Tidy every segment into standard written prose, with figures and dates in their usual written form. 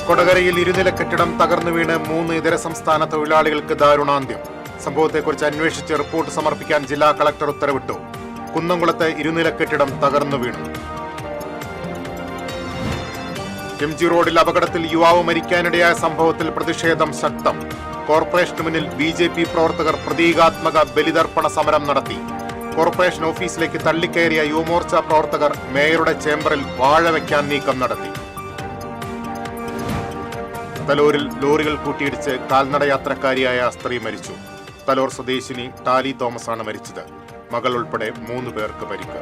കൊടകരയിൽ ഇരുനില കെട്ടിടം തകർന്നു വീണ് 3 ഇതര സംസ്ഥാന തൊഴിലാളികൾക്ക് ദാരുണാന്ത്യം. സംഭവത്തെക്കുറിച്ച് അന്വേഷിച്ച് റിപ്പോർട്ട് സമർപ്പിക്കാൻ ജില്ലാ കളക്ടർ ഉത്തരവിട്ടു. കുന്നംകുളത്ത് ഇരുനില കെട്ടിടം തകർന്നു വീണു. എം.ജി. റോഡിൽ അപകടത്തിൽ യുവാവ് മരിക്കാനിടയായ സംഭവത്തിൽ പ്രതിഷേധം ശക്തം. കോർപ്പറേഷന് മുന്നിൽ ബി.ജെ.പി. പ്രവർത്തകർ പ്രതീകാത്മക ബലിതർപ്പണ സമരം നടത്തി. കോർപ്പറേഷൻ ഓഫീസിലേക്ക് തള്ളിക്കയറിയ യുവമോർച്ച പ്രവർത്തകർ മേയറുടെ ചേംബറിൽ വാഴ വയ്ക്കാൻ നീക്കം നടത്തി. തലോരിൽ ലോറികൾ കൂട്ടിയിടിച്ച് കാൽനടയാത്രക്കാരിയായ സ്ത്രീ മരിച്ചു. തലോർ സ്വദേശിനി ടാലി തോമസ് ആണ് മരിച്ചത്. മകൾ ഉൾപ്പെടെ 3 പേർക്ക് പരിക്ക്.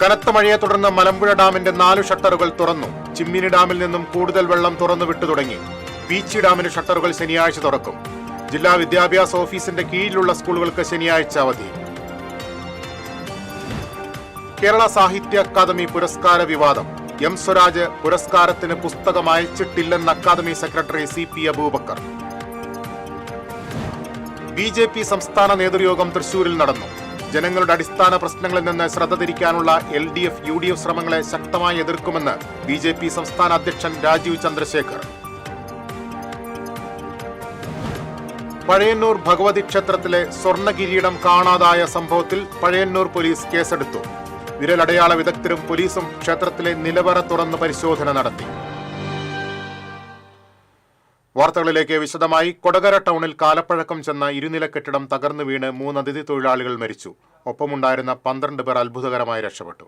കനത്ത മഴയെ തുടർന്ന് മലമ്പുഴ ഡാമിന്റെ 4 ഷട്ടറുകൾ തുറന്നു. ചിമ്മിനി ഡാമിൽ നിന്നും കൂടുതൽ വെള്ളം തുറന്നു വിട്ടു തുടങ്ങി. പീച്ചി ഡാമിന്റെ ഷട്ടറുകൾ ശനിയാഴ്ച തുറക്കും. ജില്ലാ വിദ്യാഭ്യാസ ഓഫീസിന്റെ കീഴിലുള്ള സ്കൂളുകൾക്ക് ശനിയാഴ്ച അവധി. കേരള സാഹിത്യ അക്കാദമി പുരസ്കാര വിവാദം. എം സ്വരാജ് പുരസ്കാരത്തിന് പുസ്തകം അയച്ചിട്ടില്ലെന്ന് academy secretary CP Aboobacker. BJP. സംസ്ഥാന നേതൃയോഗം തൃശൂരിൽ നടന്നു. ജനങ്ങളുടെ അടിസ്ഥാന പ്രശ്നങ്ങളിൽ നിന്ന് ശ്രദ്ധ തിരിക്കാനുള്ള LDF UDF ശ്രമങ്ങളെ ശക്തമായി എതിർക്കുമെന്ന് ബി.ജെ.പി. സംസ്ഥാന അധ്യക്ഷൻ രാജീവ് ചന്ദ്രശേഖർ. പഴയന്നൂർ ഭഗവതി ക്ഷേത്രത്തിലെ സ്വർണ്ണ കിരീടം കാണാതായ സംഭവത്തിൽ പഴയന്നൂർ പോലീസ് കേസെടുത്തു. വിരലടയാള വിദഗ്ധരും പോലീസും ക്ഷേത്രത്തിലെ നിലവറ തുറന്ന് പരിശോധന നടത്തി. വാർത്തകളിലേക്ക് വിശദമായി. കൊടകര ടൗണിൽ കാലപ്പഴക്കം ചെന്ന ഇരുനില കെട്ടിടം തകർന്നു വീണ് 3 അതിഥി തൊഴിലാളികൾ മരിച്ചു. ഒപ്പമുണ്ടായിരുന്ന 12 പേർ അത്ഭുതകരമായി രക്ഷപ്പെട്ടു.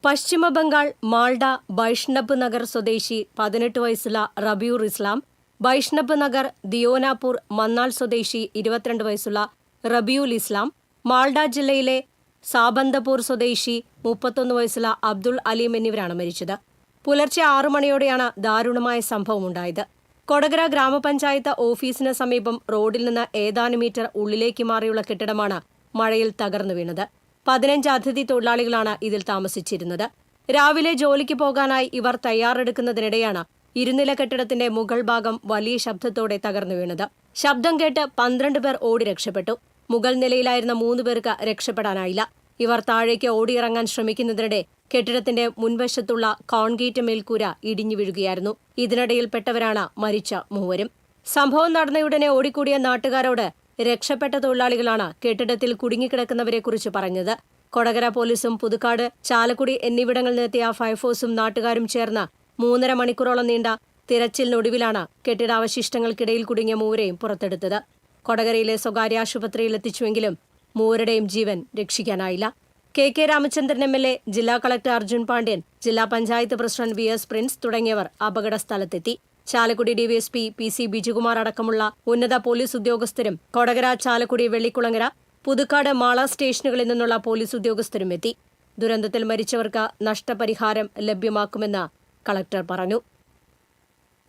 പശ്ചിമബംഗാൾ മാൾഡ വൈഷ്ണബ് നഗർ സ്വദേശി 18 വയസ്സുള്ള റബിയൂർ ഇസ്ലാം, വൈഷ്ണബ് നഗർ ദിയോനാപൂർ മന്നാൾ സ്വദേശി 22 വയസ്സുള്ള റബിയുൽ ഇസ്ലാം, മാൾഡ ജില്ലയിലെ സാബന്തപൂർ സ്വദേശി 31 വയസ്സുള്ള അബ്ദുൾ അലീം എന്നിവരാണ് മരിച്ചത്. പുലർച്ചെ 6 മണിയോടെയാണ് ദാരുണമായ സംഭവമുണ്ടായത്. കൊടകര ഗ്രാമപഞ്ചായത്ത് ഓഫീസിന് സമീപം റോഡിൽ നിന്ന് ഏതാനും മീറ്റർ ഉള്ളിലേക്ക് മാറിയുള്ള കെട്ടിടമാണ് മഴയിൽ തകർന്നു വീണത്. 15 അതിഥി തൊഴിലാളികളാണ് ഇതിൽ താമസിച്ചിരുന്നത്. രാവിലെ ജോലിക്ക് പോകാനായി ഇവർ തയ്യാറെടുക്കുന്നതിനിടെയാണ് ഇരുനില കെട്ടിടത്തിന്റെ മുകൾ ഭാഗം വലിയ ശബ്ദത്തോടെ തകർന്നു വീണത്. ശബ്ദം കേട്ട് 12 പേർ ഓടി രക്ഷപ്പെട്ടു. മുകൾ നിലയിലായിരുന്ന 3 പേർക്ക് രക്ഷപ്പെടാനായില്ല. ഇവർ താഴേക്ക് ഓടിയിറങ്ങാൻ ശ്രമിക്കുന്നതിനിടെ കെട്ടിടത്തിന്റെ മുൻവശത്തുള്ള കോൺക്രീറ്റ് മേൽക്കൂര ഇടിഞ്ഞു വീഴുകയായിരുന്നു. ഇതിനിടയിൽപ്പെട്ടവരാണ് മരിച്ച 3 സംഭവം നടന്നയുടനെ ഓടിക്കൂടിയ നാട്ടുകാരോട് രക്ഷപ്പെട്ട തൊഴിലാളികളാണ് കെട്ടിടത്തിൽ കുടുങ്ങിക്കിടക്കുന്നവരെക്കുറിച്ച് പറഞ്ഞത്. കൊടകര പോലീസും പുതുക്കാട്, ചാലക്കുടി എന്നിവിടങ്ങളിൽ നിന്നെത്തിയ ഫയർഫോഴ്സും നാട്ടുകാരും ചേർന്ന് 3.5 മണിക്കൂറോളം നീണ്ട തിരച്ചിലിനൊടുവിലാണ് കെട്ടിടാവശിഷ്ടങ്ങൾക്കിടയിൽ കുടുങ്ങിയ 3 പുറത്തെടുത്തത്. കൊടകരയിലെ സ്വകാര്യ ആശുപത്രിയിൽ എത്തിച്ചുവെങ്കിലും 3 ജീവൻ രക്ഷിക്കാനായില്ല. കെ രാമചന്ദ്രൻ MLA, ജില്ലാ കളക്ടർ അർജുൻ പാണ്ഡ്യൻ, ജില്ലാ പഞ്ചായത്ത് പ്രസിഡന്റ് VS പ്രിൻസ് തുടങ്ങിയവർ അപകട സ്ഥലത്തെത്തി. ചാലക്കുടി DVSP PC ബിജുകുമാർ അടക്കമുള്ള ഉന്നത പോലീസ് ഉദ്യോഗസ്ഥരും കൊടകര, ചാലക്കുടി, വെള്ളിക്കുളങ്ങര, പുതുക്കാട്, മാള സ്റ്റേഷനുകളിൽ നിന്നുള്ള പോലീസ് ഉദ്യോഗസ്ഥരും എത്തി. ദുരന്തത്തിൽ മരിച്ചവർക്ക് നഷ്ടപരിഹാരം ലഭ്യമാക്കുമെന്ന് കളക്ടർ പറഞ്ഞു.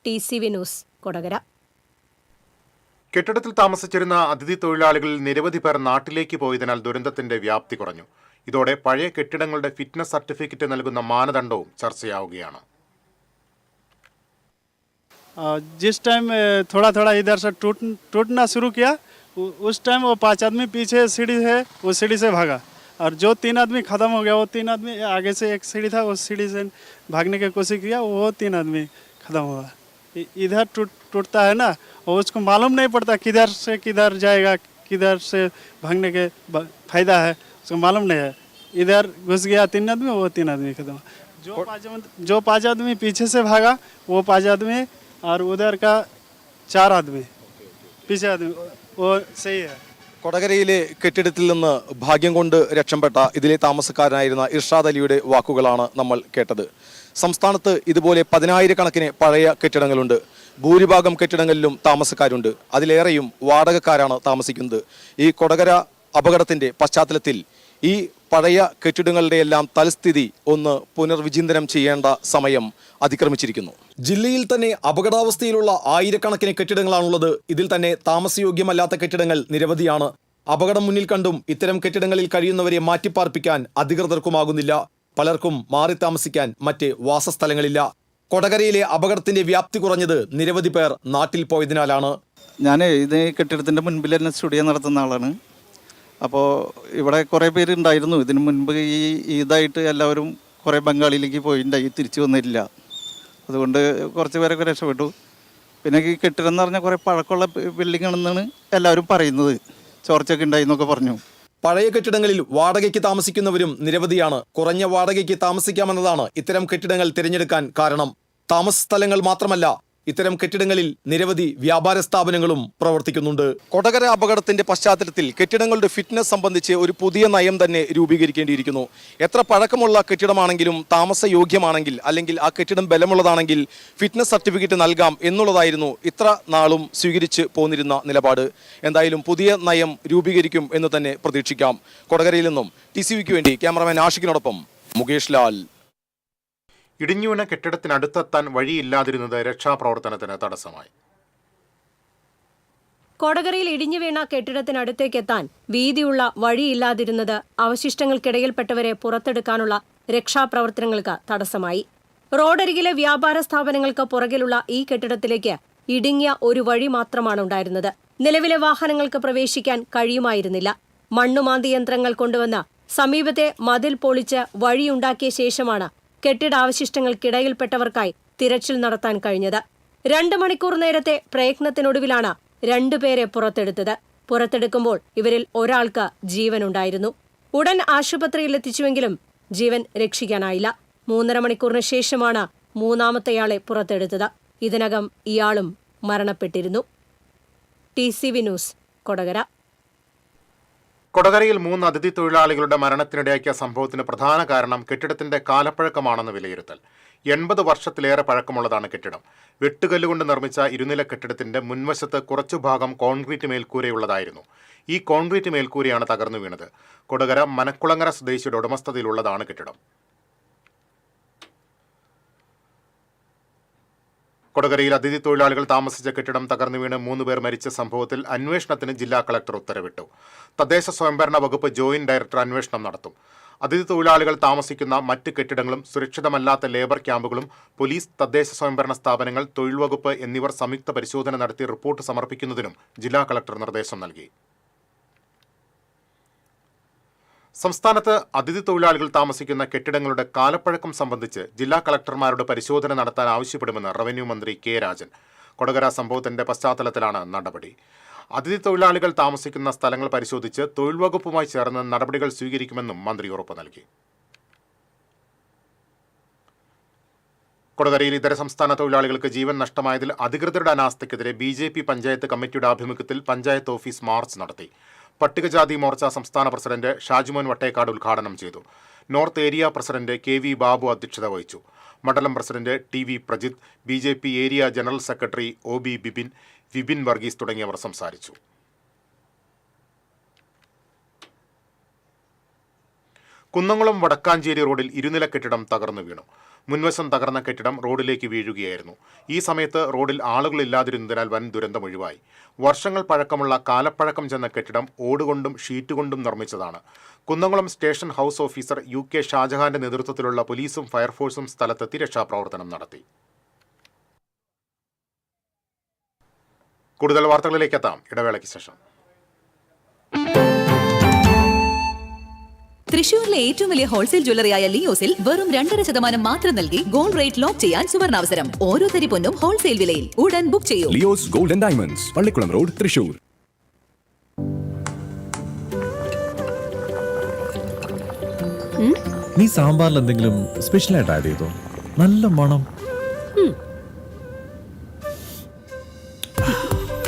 TCV news, Kodakara. കെട്ടിടത്തിൽ താമസിച്ചിരുന്ന അതിഥി തൊഴിലാളികളിൽ നിരവധി പേർ നാട്ടിലേക്ക് പോയതിനാൽ ദുരന്തത്തിന്റെ വ്യാപ്തി കുറഞ്ഞു. ഇതോടെ പഴയ കെട്ടിടങ്ങളുടെ ഫിറ്റ്നസ് സർട്ടിഫിക്കറ്റ് നൽകുന്ന മാനദണ്ഡവും ചർച്ചയാവുകയാണ്. जिस टाइम थोड़ा थोड़ा इधर से टूटना शुरू किया, उस टाइम वो 5 आदमी पीछे सीढ़ी है, वो सीढ़ी से भागा. और जो 3 आदमी ख़त्म हो गया, वो 3 आदमी आगे से एक सीढ़ी था, उस सीढ़ी से भागने की कोशिश किया, वो 3 आदमी ख़त्म हुआ. इधर टूटता है ना, और उसको मालूम नहीं पड़ता किधर से किधर जाएगा, किधर से भागने के फायदा है, उसको मालूम नहीं है. इधर घुस गया 3 आदमी, वो 3 आदमी खत्म. जो 5 आदमी पीछे से भागा, वो 5 आदमी, और उधर का 4 आदमी पीछे आदमी, वो सही है. കൊടകരയിലെ കെട്ടിടത്തിൽ നിന്ന് ഭാഗ്യം കൊണ്ട് രക്ഷപ്പെട്ട ഇതിലെ താമസക്കാരനായിരുന്ന ഇർഷാദ് അലിയുടെ വാക്കുകളാണ് നമ്മൾ കേട്ടത്. സംസ്ഥാനത്ത് ഇതുപോലെ 10,000-കണക്കിന് പഴയ കെട്ടിടങ്ങളുണ്ട്. ഭൂരിഭാഗം കെട്ടിടങ്ങളിലും താമസക്കാരുണ്ട്. അതിലേറെയും വാടകക്കാരാണ് താമസിക്കുന്നത്. ഈ കൊടകര അപകടത്തിന്റെ പശ്ചാത്തലത്തിൽ ഈ പഴയ കെട്ടിടങ്ങളുടെയെല്ലാം തൽസ്ഥിതി ഒന്ന് പുനർവിചിന്തനം ചെയ്യേണ്ട സമയം അതിക്രമിച്ചിരിക്കുന്നു. ജില്ലയിൽ തന്നെ അപകടാവസ്ഥയിലുള്ള 1000-കണക്കിന് കെട്ടിടങ്ങളാണുള്ളത്. ഇതിൽ തന്നെ താമസയോഗ്യമല്ലാത്ത കെട്ടിടങ്ങൾ നിരവധിയാണ്. അപകടം മുന്നിൽ കണ്ടും ഇത്തരം കെട്ടിടങ്ങളിൽ കഴിയുന്നവരെ മാറ്റിപ്പാർപ്പിക്കാൻ അധികൃതർക്കുമാകുന്നില്ല. പലർക്കും മാറി താമസിക്കാൻ മറ്റ് വാസസ്ഥലങ്ങളില്ല. കൊടകരയിലെ അപകടത്തിന്റെ വ്യാപ്തി കുറഞ്ഞത് നിരവധി പേർ നാട്ടിൽ പോയതിനാലാണ്. ഞാൻ ഇത് കെട്ടിടത്തിൻ്റെ മുൻപിൽ തന്നെ സ്റ്റുഡിയോ നടത്തുന്ന ആളാണ്. അപ്പോൾ ഇവിടെ കുറേ പേരുണ്ടായിരുന്നു. ഇതിനു മുൻപ് ഈ ഇതായിട്ട് എല്ലാവരും കുറേ ബംഗാളിലേക്ക് പോയിട്ടുണ്ടായി, തിരിച്ചു വന്നിട്ടില്ല. അതുകൊണ്ട് കുറച്ച് പേരൊക്കെ രക്ഷപ്പെട്ടു. പിന്നെ ഈ കെട്ടിടം എന്ന് പറഞ്ഞാൽ കുറേ പഴക്കമുള്ള ബിൽഡിംഗ് ആണെന്നാണ് എല്ലാവരും പറയുന്നത്. ചോർച്ചയൊക്കെ ഉണ്ടായി എന്നൊക്കെ പറഞ്ഞു. പഴയ കെട്ടിടങ്ങളിൽ വാടകയ്ക്ക് താമസിക്കുന്നവരും നിരവധിയാണ്. കുറഞ്ഞ വാടകയ്ക്ക് താമസിക്കാമെന്നതാണ് ഇത്തരം കെട്ടിടങ്ങൾ തിരഞ്ഞെടുക്കാൻ കാരണം. താമസ സ്ഥലങ്ങൾ മാത്രമല്ല, ഇത്തരം കെട്ടിടങ്ങളിൽ നിരവധി വ്യാപാര സ്ഥാപനങ്ങളും പ്രവർത്തിക്കുന്നുണ്ട്. കൊടകര അപകടത്തിന്റെ പശ്ചാത്തലത്തിൽ കെട്ടിടങ്ങളുടെ ഫിറ്റ്നസ് സംബന്ധിച്ച് ഒരു പുതിയ നയം തന്നെ രൂപീകരിക്കേണ്ടിയിരിക്കുന്നു. എത്ര പഴക്കമുള്ള കെട്ടിടമാണെങ്കിലും താമസയോഗ്യമാണെങ്കിൽ അല്ലെങ്കിൽ ആ കെട്ടിടം ബലമുള്ളതാണെങ്കിൽ ഫിറ്റ്നസ് സർട്ടിഫിക്കറ്റ് നൽകാം എന്നുള്ളതായിരുന്നു ഇത്ര നാളും സ്വീകരിച്ച് പോന്നിരുന്ന നിലപാട്. എന്തായാലും പുതിയ നയം രൂപീകരിക്കും എന്ന് തന്നെ പ്രതീക്ഷിക്കാം. കൊടകരയിൽ നിന്നും TCVക്ക് വേണ്ടി ക്യാമറമാൻ ആഷിഖിനോടൊപ്പം മുകേഷ് ലാൽ. ഇടിഞ്ഞുവീണ കെട്ടിടത്തിനടുത്തെത്താൻ വഴിയില്ലാതിരുന്നത് രക്ഷാപ്രവർത്തനത്തിന് തടസ്സമായി. കൊടകരയിൽ ഇടിഞ്ഞു വീണ കെട്ടിടത്തിനടുത്തേക്കെത്താൻ വീതിയുള്ള വഴിയില്ലാതിരുന്നത് അവശിഷ്ടങ്ങൾക്കിടയിൽപ്പെട്ടവരെ പുറത്തെടുക്കാനുള്ള രക്ഷാപ്രവർത്തനങ്ങൾക്ക് തടസ്സമായി. റോഡരികിലെ വ്യാപാര സ്ഥാപനങ്ങൾക്ക് പുറകിലുള്ള ഈ കെട്ടിടത്തിലേക്ക് ഇടുങ്ങിയ ഒരു വഴി മാത്രമാണ് ഉണ്ടായിരുന്നത്. നിലവിലെ വാഹനങ്ങൾക്ക് പ്രവേശിക്കാൻ കഴിയുമായിരുന്നില്ല. മണ്ണുമാന്തി യന്ത്രങ്ങൾ കൊണ്ടുവന്ന് സമീപത്തെ മതിൽ പൊളിച്ച് വഴിയുണ്ടാക്കിയ ശേഷമാണ് കെട്ടിടാവശിഷ്ടങ്ങൾക്കിടയിൽപ്പെട്ടവർക്കായി തിരച്ചിൽ നടത്താൻ കഴിഞ്ഞത്. 2 മണിക്കൂർ നേരത്തെ പ്രയത്നത്തിനൊടുവിലാണ് 2 പേരെ പുറത്തെടുത്തത്. പുറത്തെടുക്കുമ്പോൾ ഇവരിൽ ഒരാൾക്ക് ജീവനുണ്ടായിരുന്നു. ഉടൻ ആശുപത്രിയിലെത്തിച്ചുവെങ്കിലും ജീവൻ രക്ഷിക്കാനായില്ല. 3.5 മണിക്കൂറിന് ശേഷമാണ് മൂന്നാമത്തെയാളെ പുറത്തെടുത്തത്. ഇതിനകം ഇയാളും മരണപ്പെട്ടിരുന്നു. TCV news, Kodakara. കൊടകരയിൽ 3 അതിഥി തൊഴിലാളികളുടെ മരണത്തിനിടയാക്കിയ സംഭവത്തിന് പ്രധാന കാരണം കെട്ടിടത്തിന്റെ കാലപ്പഴക്കമാണെന്ന് വിലയിരുത്തൽ. 80 വർഷത്തിലേറെ പഴക്കമുള്ളതാണ് കെട്ടിടം. വെട്ടുകല്ലുകൊണ്ട് നിർമ്മിച്ച ഇരുനില കെട്ടിടത്തിന്റെ മുൻവശത്ത് കുറച്ചു ഭാഗം കോൺക്രീറ്റ് മേൽക്കൂരയുള്ളതായിരുന്നു. ഈ കോൺക്രീറ്റ് മേൽക്കൂരയാണ് തകർന്നു വീണത്. കൊടകര മനക്കുളങ്ങര സ്വദേശിയുടെ ഉടമസ്ഥതയിലുള്ളതാണ് കെട്ടിടം. കൊടകരയിൽ അതിഥി തൊഴിലാളികൾ താമസിച്ച കെട്ടിടം തകർന്നു വീണ് 3 പേർ മരിച്ച സംഭവത്തിൽ അന്വേഷണത്തിന് ജില്ലാ കളക്ടർ ഉത്തരവിട്ടു. തദ്ദേശ സ്വയംഭരണ വകുപ്പ് ജോയിന്റ് ഡയറക്ടർ അന്വേഷണം നടത്തും. അതിഥി തൊഴിലാളികൾ താമസിക്കുന്ന മറ്റ് കെട്ടിടങ്ങളും സുരക്ഷിതമല്ലാത്ത ലേബർ ക്യാമ്പുകളും പോലീസ്, തദ്ദേശ സ്വയംഭരണ സ്ഥാപനങ്ങൾ, തൊഴിൽ വകുപ്പ് എന്നിവർ സംയുക്ത പരിശോധന നടത്തി റിപ്പോർട്ട് സമർപ്പിക്കുന്നതിനും ജില്ലാ കളക്ടർ നിർദ്ദേശം നൽകി. സംസ്ഥാനത്ത് അതിഥി തൊഴിലാളികൾ താമസിക്കുന്ന കെട്ടിടങ്ങളുടെ കാലപ്പഴക്കം സംബന്ധിച്ച് ജില്ലാ കളക്ടർമാരോട് പരിശോധന നടത്താൻ ആവശ്യപ്പെടുമെന്ന് റവന്യൂ മന്ത്രി കെ രാജൻ. കൊടകര സംഭവത്തിന്റെ പശ്ചാത്തലത്തിലാണ് നടപടി. അതിഥി തൊഴിലാളികൾ താമസിക്കുന്ന സ്ഥലങ്ങൾ പരിശോധിച്ച് തൊഴിൽ വകുപ്പുമായി ചേർന്ന് നടപടികൾ സ്വീകരിക്കുമെന്നും മന്ത്രി ഉറപ്പു നൽകി. കൊടകരയിൽ ഇതര സംസ്ഥാന തൊഴിലാളികൾക്ക് ജീവൻ നഷ്ടമായതിൽ അധികൃതരുടെ അനാസ്ഥയ്ക്കെതിരെ BJP പഞ്ചായത്ത് കമ്മിറ്റിയുടെ ആഭിമുഖ്യത്തിൽ പഞ്ചായത്ത് ഓഫീസ് മാർച്ച് നടത്തി. പട്ടികജാതി മോർച്ച സംസ്ഥാന പ്രസിഡന്റ് ഷാജുമോൻ വട്ടേക്കാട് ഉദ്ഘാടനം ചെയ്തു. North area president KV Babu അധ്യക്ഷത വഹിച്ചു. മണ്ഡലം president TV Prajith, BJP area general secretary OB Bipin, Vipin Varghese തുടങ്ങിയവർ സംസാരിച്ചു. കുന്നംകുളം വടക്കാഞ്ചേരി റോഡിൽ ഇരുനില കെട്ടിടം തകർന്നു വീണു. മുൻവശം തകർന്ന കെട്ടിടം റോഡിലേക്ക് വീഴുകയായിരുന്നു. ഈ സമയത്ത് റോഡിൽ ആളുകളില്ലാതിരുന്നതിനാൽ വൻ ദുരന്തം ഒഴിവായി. വർഷങ്ങൾ പഴക്കമുള്ള കാലപ്പഴക്കം ചെന്ന കെട്ടിടം ഓടുകൊണ്ടും ഷീറ്റ് കൊണ്ടും നിർമ്മിച്ചതാണ്. Kunnamkulam station house officer UK ഷാജഹാന്റെ നേതൃത്വത്തിലുള്ള പോലീസും ഫയർഫോഴ്സും സ്ഥലത്തെത്തി രക്ഷാപ്രവർത്തനം നടത്തി. കൂടുതൽ വാർത്തകളിലേക്ക് എത്താം ഇടവേളയ്ക്ക് ശേഷം. തൃശൂരിലെ ഏറ്റവും വലിയ ഹോൾസെയിൽ ജ്വല്ലറിയായ ലിയോസിൽ വെറും 2.5% മാത്രം നൽകി ഗോൾഡ് റേറ്റ് ലോക്ക് ചെയ്യാൻ സുവർണാവസരം. ഓരോ തരി പൊന്നും ഹോൾസെയിൽ വിലയിൽ. ഉടൻ ബുക്ക് ചെയ്യൂ. Leo's gold and diamonds, Pallikkulam road, Thrissur. നീ സാമ്പാറിൽ എന്തെങ്കിലും സ്പെഷ്യലായിട്ട് ആഡ് ചെയ്തോ? നല്ല മണം.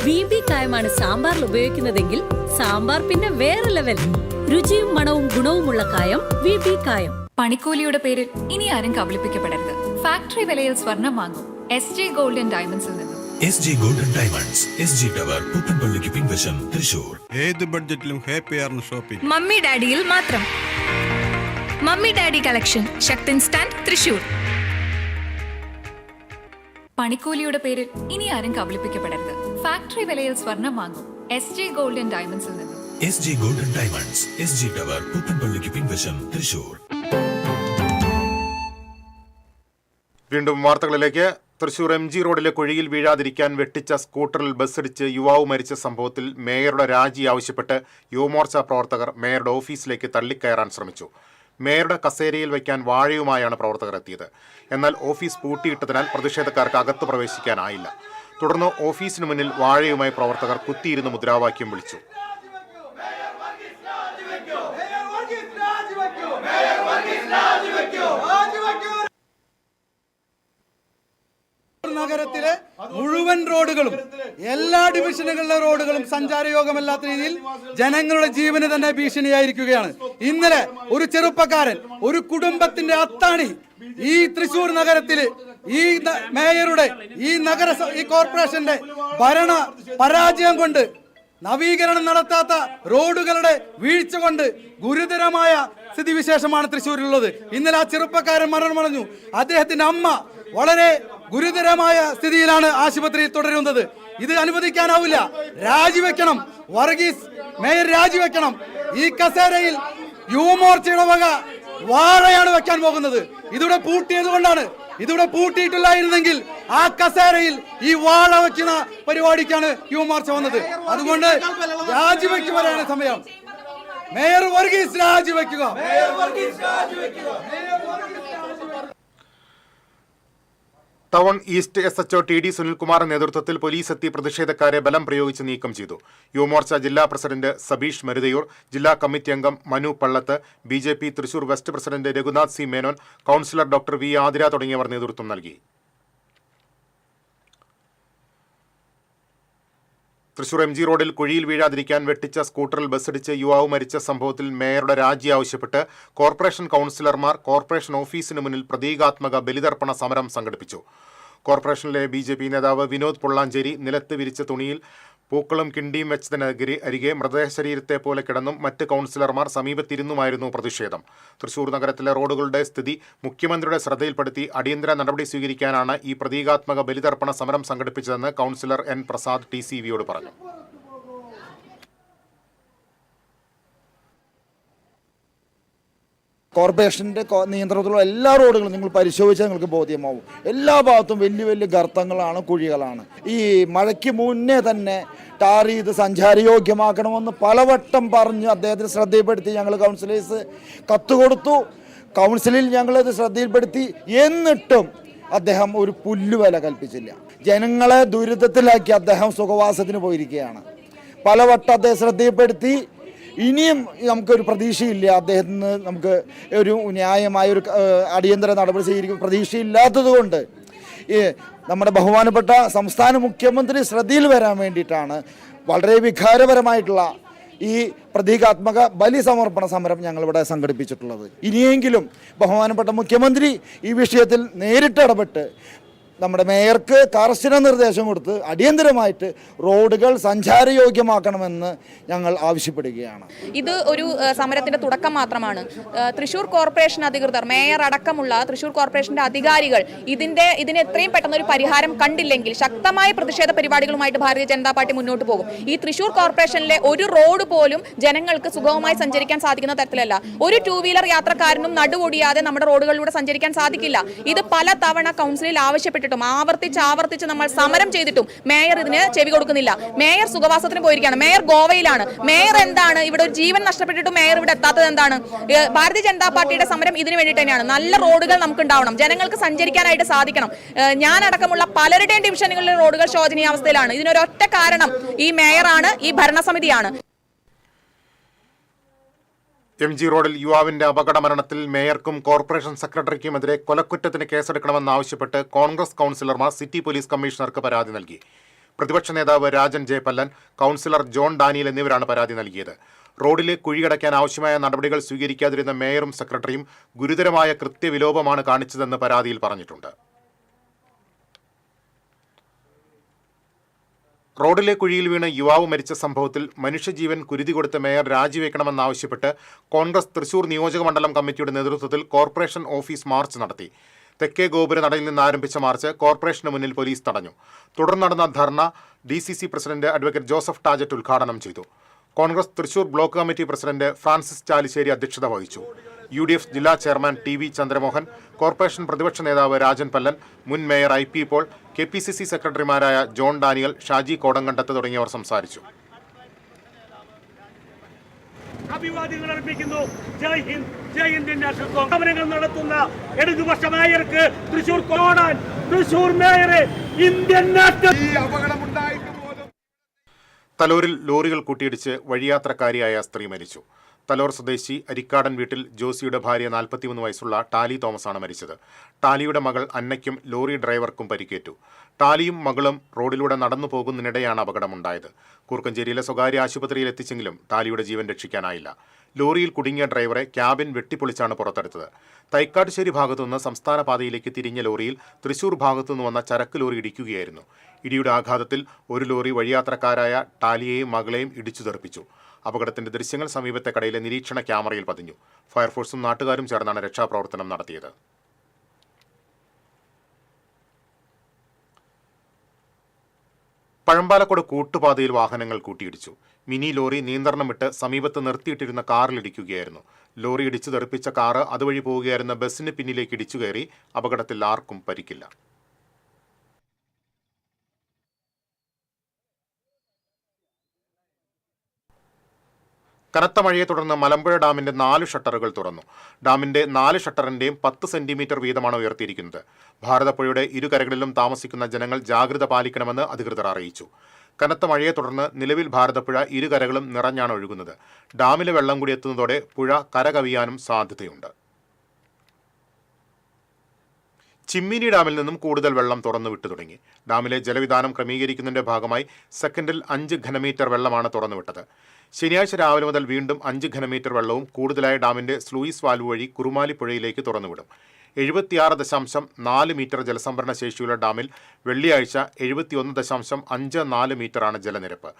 VB കായമാണ് സാമ്പാറിൽ ഉപയോഗിക്കുന്നതെങ്കിൽ സാമ്പാർ പിന്നെ വേറെ ലെവൽ. രുചിയും മണവും ഗുണവുമുള്ള കായം VB കായം. പണിക്കൂലിയുടെ പേരിൽ ഇനി ആരും കബളിപ്പിക്കപ്പെടരുത്. ഫാക്ടറി വിലയിൽ സ്വർണം വാങ്ങും SG ഗോൾഡ് ആൻഡ് ഡയമണ്ട്സിൽ നിന്നും. SG gold and diamonds, SG tower, പുത്തൻപള്ളിക്ക് പിൻവശം, തൃശൂർ. ഏത് ബഡ്ജറ്റിലും ഹാപ്പിയാണ് ഷോപ്പിംഗ്. മമ്മി ഡാഡിയിൽ മാത്രം. Mummy Daddy collection, Sakthan stand, Thrissur. പണിക്കൂലിയുടെ പേരിൽ ഇനി ആരും കബളിപ്പിക്കപ്പെടരുത്. ഫാക്ടറി വിലയിൽ സ്വർണം വാങ്ങും SG ഗോൾഡ് ആൻഡ് ഡയമണ്ട്സിൽ നിന്നും. SG gold and diamonds, SG tower, പുത്തൻപള്ളിക്ക് പിൻവശം, തൃശൂർ. വീണ്ടും വാർത്തകളിലേക്ക്. തൃശൂർ MG റോഡിലെ കുഴിയിൽ വീഴാതിരിക്കാൻ വെട്ടിച്ച സ്കൂട്ടറിൽ ബസ്സിടിച്ച് യുവാവ് മരിച്ച സംഭവത്തിൽ മേയറുടെ രാജി ആവശ്യപ്പെട്ട് യുവമോർച്ച പ്രവർത്തകർ മേയറുടെ ഓഫീസിലേക്ക് തള്ളിക്കയറാൻ ശ്രമിച്ചു. മേയറുടെ കസേരയിൽ വയ്ക്കാൻ വാഴയുമായാണ് പ്രവർത്തകർ എത്തിയത്. എന്നാൽ ഓഫീസ് പൂട്ടിയിട്ടതിനാൽ പ്രതിഷേധക്കാർക്ക് അകത്ത് പ്രവേശിക്കാനായില്ല. തുടർന്ന് ഓഫീസിന് മുന്നിൽ വാഴയുമായി പ്രവർത്തകർ കുത്തിയിരുന്ന് മുദ്രാവാക്യം വിളിച്ചു. നഗരത്തിലെ മുഴുവൻ റോഡുകളും എല്ലാ ഡിവിഷനുകളിലെ റോഡുകളും സഞ്ചാരയോഗ്യമല്ലാത്ത രീതിയിൽ ജനങ്ങളുടെ ജീവന് തന്നെ ഭീഷണിയായിരിക്കുകയാണ്. ഇന്നലെ ഒരു ചെറുപ്പക്കാരൻ, ഒരു കുടുംബത്തിന്റെ അത്താണി ഈ തൃശൂർ നഗരത്തില് ഈ മേയറുടെ ഈ കോർപ്പറേഷന്റെ ഭരണ പരാജയം കൊണ്ട്, നവീകരണം നടത്താത്ത റോഡുകളുടെ വീഴ്ച കൊണ്ട് ഗുരുതരമായ സ്ഥിതിവിശേഷമാണ് തൃശ്ശൂരിലുള്ളത്. ഇന്നലെ ആ ചെറുപ്പക്കാരൻ മരണമടഞ്ഞു. അദ്ദേഹത്തിന്റെ അമ്മ വളരെ ഗുരുതരമായ സ്ഥിതിയിലാണ് ആശുപത്രിയിൽ തുടരുന്നത്. ഇത് അനുവദിക്കാനാവില്ല. രാജിവെക്കണം. വർഗീസ് മേയർ രാജിവെക്കണം. ഈ കസേരയിൽ യുവമോർച്ചയുടെ വക വാഴയാണ് വെക്കാൻ പോകുന്നത്. ഇതിവിടെ പൂട്ടിയത് കൊണ്ടാണ്. ഇതിവിടെ പൂട്ടിയിട്ടില്ലായിരുന്നെങ്കിൽ ആ കസേരയിൽ ഈ വാഴ വയ്ക്കുന്ന പരിപാടിക്കാണ് യുവമോർച്ച വന്നത്. അതുകൊണ്ട് രാജിവെക്കുവാനാണ് സമയം. മേയർ വർഗീസ് രാജിവെക്കുക. ടൗൺ ഈസ്റ്റ് SHO TD സുനിൽകുമാറിന്റെ നേതൃത്വത്തിൽ പോലീസ് എത്തി പ്രതിഷേധക്കാരെ ബലം പ്രയോഗിച്ച് നീക്കം ചെയ്തു. യുവമോർച്ച ജില്ലാ പ്രസിഡന്റ് സബീഷ് മരുതയൂർ, ജില്ലാ കമ്മിറ്റി അംഗം Manu Pallath, BJP Thrissur west president Raghunath C. Menon, councillor doctor V. Athira തുടങ്ങിയവർ നേതൃത്വം നൽകി. തൃശൂർ MG റോഡിൽ കുഴിയിൽ വീഴാതിരിക്കാൻ വെട്ടിച്ച സ്കൂട്ടറിൽ ബസ്സിടിച്ച് യുവാവ് മരിച്ച സംഭവത്തിൽ മേയറുടെ രാജി ആവശ്യപ്പെട്ട് കോർപ്പറേഷൻ കൗൺസിലർമാർ കോർപ്പറേഷൻ ഓഫീസിന് മുന്നിൽ പ്രതീകാത്മക ബലിതർപ്പണ സമരം സംഘടിപ്പിച്ചു. കോർപ്പറേഷനിലെ BJP നേതാവ് വിനോദ് പൊള്ളാഞ്ചേരി നിലത്ത് വിരിച്ച തുണിയിൽ പൂക്കളും കിണ്ടിയും വെച്ചതിനരികെ മൃതശരീരത്തെ പോലെ കിടന്നും മറ്റ് കൗൺസിലർമാർ സമീപത്തിരുന്നുമായിരുന്നു പ്രതിഷേധം. തൃശൂർ നഗരത്തിലെ റോഡുകളുടെ സ്ഥിതി മുഖ്യമന്ത്രിയുടെ ശ്രദ്ധയിൽപ്പെടുത്തി അടിയന്തര നടപടി സ്വീകരിക്കാനാണ് ഈ പ്രതീകാത്മക ബലിതർപ്പണ സമരം സംഘടിപ്പിച്ചതെന്ന് കൗൺസിലർ N. പ്രസാദ് TCVയോട് പറഞ്ഞു. കോർപ്പറേഷൻ്റെ നിയന്ത്രണത്തിലുള്ള എല്ലാ റോഡുകളും നിങ്ങൾ പരിശോധിച്ചാൽ നിങ്ങൾക്ക് ബോധ്യമാവും. എല്ലാ ഭാഗത്തും വലിയ വലിയ ഗർത്തങ്ങളാണ്, കുഴികളാണ്. ഈ മഴയ്ക്ക് മുന്നേ തന്നെ ടാർ ചെയ്ത് സഞ്ചാരയോഗ്യമാക്കണമെന്ന് പലവട്ടം പറഞ്ഞ് അദ്ദേഹത്തിന് ശ്രദ്ധയിൽപ്പെടുത്തി. ഞങ്ങൾ കൗൺസിലേഴ്സ് കത്ത് കൊടുത്തു. കൗൺസിലിൽ ഞങ്ങളത് ശ്രദ്ധയിൽപ്പെടുത്തി. എന്നിട്ടും അദ്ദേഹം ഒരു പുല്ലുവില കൽപ്പിച്ചില്ല. ജനങ്ങളെ ദുരിതത്തിലാക്കി അദ്ദേഹം സുഖവാസത്തിന് പോയിരിക്കുകയാണ്. പലവട്ടം അദ്ദേഹം ശ്രദ്ധയിൽപ്പെടുത്തി. ഇനിയും നമുക്കൊരു പ്രതീക്ഷയില്ല. അദ്ദേഹത്തിന് നമുക്ക് ഒരു ന്യായമായ ഒരു അടിയന്തര നടപടി സ്വീകരിക്കും പ്രതീക്ഷയില്ലാത്തത് കൊണ്ട് നമ്മുടെ ബഹുമാനപ്പെട്ട സംസ്ഥാന മുഖ്യമന്ത്രി ശ്രദ്ധയിൽ വരാൻ വേണ്ടിയിട്ടാണ് വളരെ വികാരപരമായിട്ടുള്ള ഈ പ്രതീകാത്മക ബലി സമർപ്പണ സമരം ഞങ്ങളിവിടെ സംഘടിപ്പിച്ചിട്ടുള്ളത്. ഇനിയെങ്കിലും ബഹുമാനപ്പെട്ട മുഖ്യമന്ത്രി ഈ വിഷയത്തിൽ നേരിട്ട് ഇടപെട്ട് നമ്മുടെ മേയർക്ക് കർശന നിർദ്ദേശം കൊടുത്ത് അടിയന്തരമായിട്ട് റോഡുകൾ സഞ്ചാരയോഗ്യമാക്കണമെന്ന് ഞങ്ങൾ ആവശ്യപ്പെടുകയാണ്. ഇത് ഒരു സമരത്തിന്റെ തുടക്കം മാത്രമാണ്. തൃശൂർ കോർപ്പറേഷൻ അധികൃതർ, മേയർ അടക്കമുള്ള തൃശൂർ കോർപ്പറേഷന്റെ അധികാരികൾ ഇതിന് എത്രയും പെട്ടെന്ന് ഒരു പരിഹാരം കണ്ടില്ലെങ്കിൽ ശക്തമായ പ്രതിഷേധ പരിപാടികളുമായിട്ട് ഭാരതീയ ജനതാ പാർട്ടി മുന്നോട്ട് പോകും. ഈ തൃശൂർ കോർപ്പറേഷനിലെ ഒരു റോഡ് പോലും ജനങ്ങൾക്ക് സുഗമമായി സഞ്ചരിക്കാൻ സാധിക്കുന്ന തരത്തിലല്ല. ഒരു 2 വീലർ യാത്രക്കാരനും നടുവൊടിയാതെ നമ്മുടെ റോഡുകളിലൂടെ സഞ്ചരിക്കാൻ സാധിക്കില്ല. ഇത് പല തവണ കൗൺസിലിൽ ആവശ്യപ്പെട്ടിട്ടും ആവർത്തിച്ച് നമ്മൾ സമരം ചെയ്തിട്ടും മേയർ ഇതിന് ചെവി കൊടുക്കുന്നില്ല. മേയർ സുഖവാസത്തിന് പോയിരിക്കുകയാണ്. മേയർ ഗോവയിലാണ്. മേയർ എന്താണ് ഇവിടെ ഒരു ജീവൻ നഷ്ടപ്പെട്ടിട്ടും മേയർ ഇവിടെ എത്താത്തത് എന്താണ്? ഭാരതീയ ജനതാ പാർട്ടിയുടെ സമരം ഇതിനു വേണ്ടിയിട്ട് തന്നെയാണ്. നല്ല റോഡുകൾ നമുക്ക് ഉണ്ടാവണം, ജനങ്ങൾക്ക് സഞ്ചരിക്കാനായിട്ട് സാധിക്കണം. ഞാൻ അടക്കമുള്ള പലരുടെയും ഡിവിഷനുകളിലെ റോഡുകൾ ശോചനീയാവസ്ഥയിലാണ്. ഇതിനൊരൊറ്റ കാരണം ഈ മേയറാണ്, ഈ ഭരണസമിതിയാണ്. MG റോഡിൽ യുവാവിന്റെ അപകട മരണത്തിൽ മേയർക്കും കോർപ്പറേഷൻ സെക്രട്ടറിക്കുമെതിരെ കൊലക്കുറ്റത്തിന് കേസെടുക്കണമെന്നാവശ്യപ്പെട്ട് കോൺഗ്രസ് കൗൺസിലർമാർ സിറ്റി പോലീസ് കമ്മീഷണർക്ക് പരാതി നൽകി. പ്രതിപക്ഷ നേതാവ് രാജൻ ജയപല്ലൻ, കൗൺസിലർ ജോൺ ഡാനിയൽ എന്നിവരാണ് പരാതി നൽകിയത്. റോഡിലെ കുഴിയടയ്ക്കാൻ ആവശ്യമായ നടപടികൾ സ്വീകരിക്കാതിരുന്ന മേയറും സെക്രട്ടറിയും ഗുരുതരമായ കൃത്യവിലോപമാണ് കാണിച്ചതെന്ന് പരാതിയിൽ പറഞ്ഞിട്ടുണ്ട്. റോഡിലെ കുഴിയിൽ വീണ് യുവാവ് മരിച്ച സംഭവത്തിൽ മനുഷ്യജീവൻ കുരുതി കൊടുത്ത മേയർ രാജിവെക്കണമെന്നാവശ്യപ്പെട്ട് കോൺഗ്രസ് തൃശൂർ നിയോജകമണ്ഡലം കമ്മിറ്റിയുടെ നേതൃത്വത്തിൽ കോർപ്പറേഷൻ ഓഫീസ് മാർച്ച് നടത്തി. തെക്കേ ഗോപുര നടയിൽ നിന്ന് ആരംഭിച്ച മാർച്ച് കോർപ്പറേഷന് മുന്നിൽ പോലീസ് തടഞ്ഞു. തുടർന്ന് നടന്ന ധർണ DCC പ്രസിഡന്റ് അഡ്വക്കേറ്റ് ജോസഫ് ടാജറ്റ് ഉദ്ഘാടനം ചെയ്തു. Congress Thrissur block committee president Francis Chalissery അധ്യക്ഷത വഹിച്ചു. UDF ജില്ലാ ചെയർമാൻ TV ചന്ദ്രമോഹൻ, കോർപ്പറേഷൻ പ്രതിപക്ഷ നേതാവ് രാജൻ പല്ലൻ, മുൻ മേയർ IP പോൾ, KPCC സെക്രട്ടറിമാരായ ജോൺ ഡാനിയൽ, ഷാജി കോടങ്കണ്ടത്ത് തുടങ്ങിയവർ സംസാരിച്ചു. അഭിവാദ്യങ്ങൾ അർപ്പിക്കുന്നു. ജയ് ഹിന്ദ്, ജയ് ഇന്ത്യൻ നാഷണൽ കോൺഗ്രസ്. സമരങ്ങൾ നടത്തുന്ന ഇടതുപക്ഷ മേയർക്ക് തൃശൂർ കോടാൻ, തൃശൂർ മേയറെ ഇന്ത്യൻ നാഷണൽ. തലോരിൽ ലോറികൾ കൂട്ടിയിടിച്ച് വഴിയാത്രക്കാരിയായ സ്ത്രീ മരിച്ചു. തലോർ സ്വദേശി അരിക്കാടൻ വീട്ടിൽ ജോസിയുടെ ഭാര്യ 43 വയസ്സുള്ള ടാലി തോമസാണ് മരിച്ചത്. ടാലിയുടെ മകൾ അന്നയ്ക്കും ലോറി ഡ്രൈവർക്കും പരിക്കേറ്റു. ടാലിയും മകളും റോഡിലൂടെ നടന്നു പോകുന്നതിനിടെയാണ് അപകടമുണ്ടായത്. കൂർക്കഞ്ചേരിയിലെ സ്വകാര്യ ആശുപത്രിയിൽ എത്തിച്ചെങ്കിലും ടാലിയുടെ ജീവൻ രക്ഷിക്കാനായില്ല. ലോറിയിൽ കുടുങ്ങിയ ഡ്രൈവറെ ക്യാബിൻ വെട്ടിപ്പൊളിച്ചാണ് പുറത്തെടുത്തത്. തൈക്കാട്ടുശ്ശേരി ഭാഗത്തുനിന്ന് സംസ്ഥാന പാതയിലേക്ക് തിരിഞ്ഞ ലോറിയിൽ തൃശൂർ ഭാഗത്തുനിന്ന് വന്ന ചരക്ക് ലോറി ഇടിക്കുകയായിരുന്നു. ഇടിയുടെ ആഘാതത്തിൽ ഒരു ലോറി വഴിയാത്രക്കാരായ ടാലിയെയും മകളെയും ഇടിച്ചു തെറിപ്പിച്ചു. അപകടത്തിന്റെ ദൃശ്യങ്ങൾ സമീപത്തെ കടയിലെ നിരീക്ഷണ ക്യാമറയിൽ പതിഞ്ഞു. ഫയർഫോഴ്സും നാട്ടുകാരും ചേർന്നാണ് രക്ഷാപ്രവർത്തനം നടത്തിയത്. പഴമ്പാലക്കോട് കൂട്ടുപാതയിൽ വാഹനങ്ങൾ കൂട്ടിയിടിച്ചു. മിനി ലോറി നിയന്ത്രണം വിട്ട് സമീപത്ത് നിർത്തിയിട്ടിരുന്ന കാറിലിടിക്കുകയായിരുന്നു. ലോറി ഇടിച്ചു തെറിപ്പിച്ച കാറ് അതുവഴി പോവുകയായിരുന്ന ബസ്സിന് പിന്നിലേക്ക് ഇടിച്ചു കയറി. അപകടത്തിൽ ആർക്കും പരിക്കില്ല. കനത്ത മഴയെ തുടർന്ന് മലമ്പുഴ ഡാമിന്റെ 4 ഷട്ടറുകൾ തുറന്നു. ഡാമിന്റെ 4 ഷട്ടറിന്റെയും 10 സെന്റിമീറ്റർ വീതമാണ് ഉയർത്തിയിരിക്കുന്നത്. ഭാരതപ്പുഴയുടെ ഇരുകരകളിലും താമസിക്കുന്ന ജനങ്ങൾ ജാഗ്രത പാലിക്കണമെന്ന് അധികൃതർ അറിയിച്ചു. കനത്ത മഴയെ തുടർന്ന് നിലവിൽ ഭാരതപ്പുഴ ഇരുകരകളും നിറഞ്ഞാണ് ഒഴുകുന്നത്. ഡാമിലെ വെള്ളം കൂടി എത്തുന്നതോടെ പുഴ കരകവിയാനും സാധ്യതയുണ്ട്. ചിമ്മിനി ഡാമിൽ നിന്നും കൂടുതൽ വെള്ളം തുറന്നു വിട്ടു തുടങ്ങി. ഡാമിലെ ജലവിധാനം ക്രമീകരിക്കുന്നതിന്റെ ഭാഗമായി സെക്കൻഡിൽ 5 ഘനമീറ്റർ വെള്ളമാണ് തുറന്നുവിട്ടത്. ശനിയാഴ്ച രാവിലെ മുതൽ വീണ്ടും 5 ഘനമീറ്റർ വെള്ളവും കൂടുതലായ ഡാമിന്റെ സ്ലൂയിസ് വാൽവ് വഴി കുറുമാലി പുഴയിലേക്ക് തുറന്നുവിടും. 76.4 മീറ്റർ ജലസംഭരണ ശേഷിയുള്ള ഡാമിൽ വെള്ളിയാഴ്ച 71.54 മീറ്ററാണ് ജലനിരപ്പ്.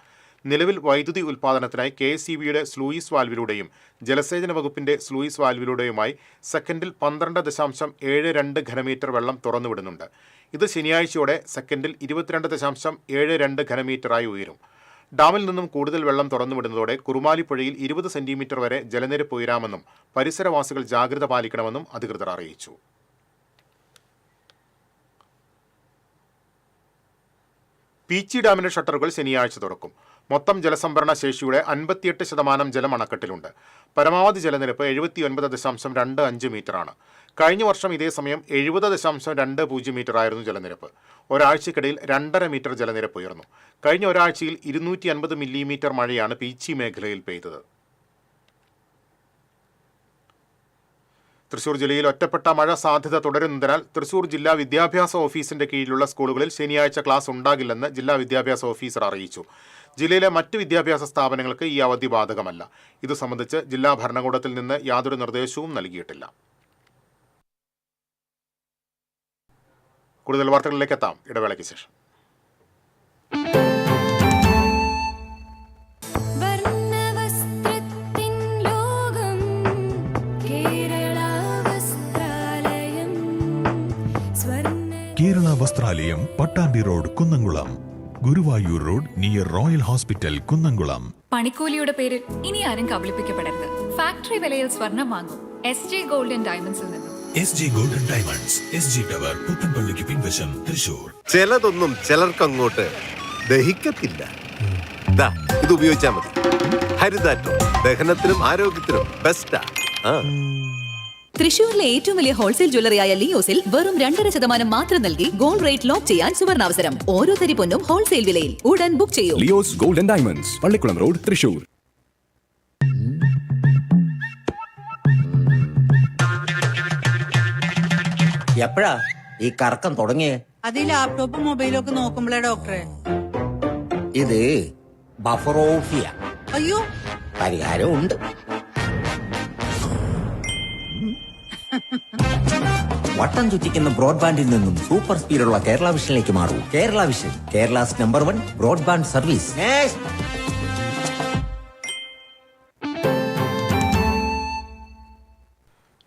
നിലവിൽ വൈദ്യുതി ഉൽപ്പാദനത്തിനായി KSEBയുടെ സ്ലൂയിസ് വാൽവിലൂടെയും ജലസേചന വകുപ്പിന്റെ സ്ലൂയിസ് വാൽവിലൂടെയുമായി സെക്കൻഡിൽ 12.72 ഘനമീറ്റർ വെള്ളം തുറന്നുവിടുന്നുണ്ട്. ഇത് ശനിയാഴ്ചയോടെ സെക്കൻഡിൽ 22.72 ഘനമീറ്ററായി ഉയരും. ഡാമിൽ നിന്നും കൂടുതൽ വെള്ളം തുറന്നുവിടുന്നതോടെ കുറുമാലി പുഴയിൽ 20 സെന്റിമീറ്റർ വരെ ജലനിരപ്പ് ഉയരാമെന്നും പരിസരവാസികൾ ജാഗ്രത പാലിക്കണമെന്നും അധികൃതർ അറിയിച്ചു. പീച്ചി ഡാമിന്റെ ഷട്ടറുകൾ ശനിയാഴ്ച തുറക്കും. മൊത്തം ജലസംഭരണ ശേഷിയുടെ 58% ജലം അണക്കെട്ടിലുണ്ട്. പരമാവധി ജലനിരപ്പ് 79.25 മീറ്ററാണ്. കഴിഞ്ഞ വർഷം ഇതേ സമയം 70.20 മീറ്ററായിരുന്നു ജലനിരപ്പ്. ഒരാഴ്ചക്കിടയിൽ 2.5 മീറ്റർ ജലനിരപ്പ് ഉയർന്നു. കഴിഞ്ഞ ഒരാഴ്ചയിൽ 250 മില്ലിമീറ്റർ മഴയാണ് പീച്ചി മേഖലയിൽ പെയ്തത്. തൃശൂർ ജില്ലയിൽ ഒറ്റപ്പെട്ട മഴ സാധ്യത തുടരുന്നതിനാൽ തൃശൂർ ജില്ലാ വിദ്യാഭ്യാസ ഓഫീസിന്റെ കീഴിലുള്ള സ്കൂളുകളിൽ ശനിയാഴ്ച ക്ലാസ് ഉണ്ടാകില്ലെന്ന് ജില്ലാ വിദ്യാഭ്യാസ ഓഫീസർ അറിയിച്ചു. ജില്ലയിലെ മറ്റ് വിദ്യാഭ്യാസ സ്ഥാപനങ്ങൾക്ക് ഈ അവധി ബാധകമല്ല. ഇതു സംബന്ധിച്ച് ജില്ലാ ഭരണകൂടത്തിൽ നിന്ന് യാതൊരു നിർദ്ദേശവും നൽകിയിട്ടില്ല. കൂടുതൽ വാർത്തകളിലേക്ക് എത്താം ഇടവേളയ്ക്ക് ശേഷം. Kerala Vasthralayam, Pattambi road, Kunnamkulam. Guruvayur road near Royal Hospital, Kunnamkulam. പണിക്കൂലിയുടെ പേരിൽ ഇനി ആരും കബളിപ്പിക്കപ്പെടരുത്. ഫാക്ടറി വിലയിൽ സ്വർണം വാങ്ങും SJ ഗോൾഡ് ഡയമണ്ട്സിൽ നിന്നും. SJ golden diamonds, SG tower, പുത്തൻപള്ളിക്ക് പിൻവശം, തൃശൂർ. ചിലതൊന്നും ചിലർക്കങ്ങോട്ട് ദഹിക്കത്തില്ല. ഇത് ഉപയോഗിച്ചാൽ മതി. ഹരിതാറ്റോ ദഹനത്തിനും ആരോഗ്യത്തിനും ബെസ്റ്റാ. തൃശൂരിലെ ഏറ്റവും വലിയ ഹോൾസെയിൽ ജ്വല്ലറിയായ ലിയോസിൽ വെറും 2.5% മാത്രം നൽകി ഗോൾഡ് റേറ്റ് ലോക്ക് ചെയ്യാൻ സുവർണാവസരം. ഓരോ തരി പൊന്നും ഹോൾസെയിൽ വിലയിൽ. ഉടൻ ബുക്ക് ചെയ്യൂ. Leo's golden diamonds, Pallikkulam road, Thrissur. എപ്പോഴാ ഈ കറക്കം തുടങ്ങിയേ? അത് ഈ ലാപ്ടോപ്പും മൊബൈലും ഒക്കെ നോക്കുമ്പോഴേ ഡോക്ടറെ. ഇത് ബഫറോഫിയ. അയ്യോ, പരിഹാരം ഉണ്ട്. വട്ടം ചുറ്റിക്കുന്ന ബ്രോഡ്ബാൻഡിൽ നിന്നും സൂപ്പർ സ്പീഡുള്ള കേരള വിഷനിലേക്ക് മാറൂ. Kerala Vision, Kerala's number 1 broadband service.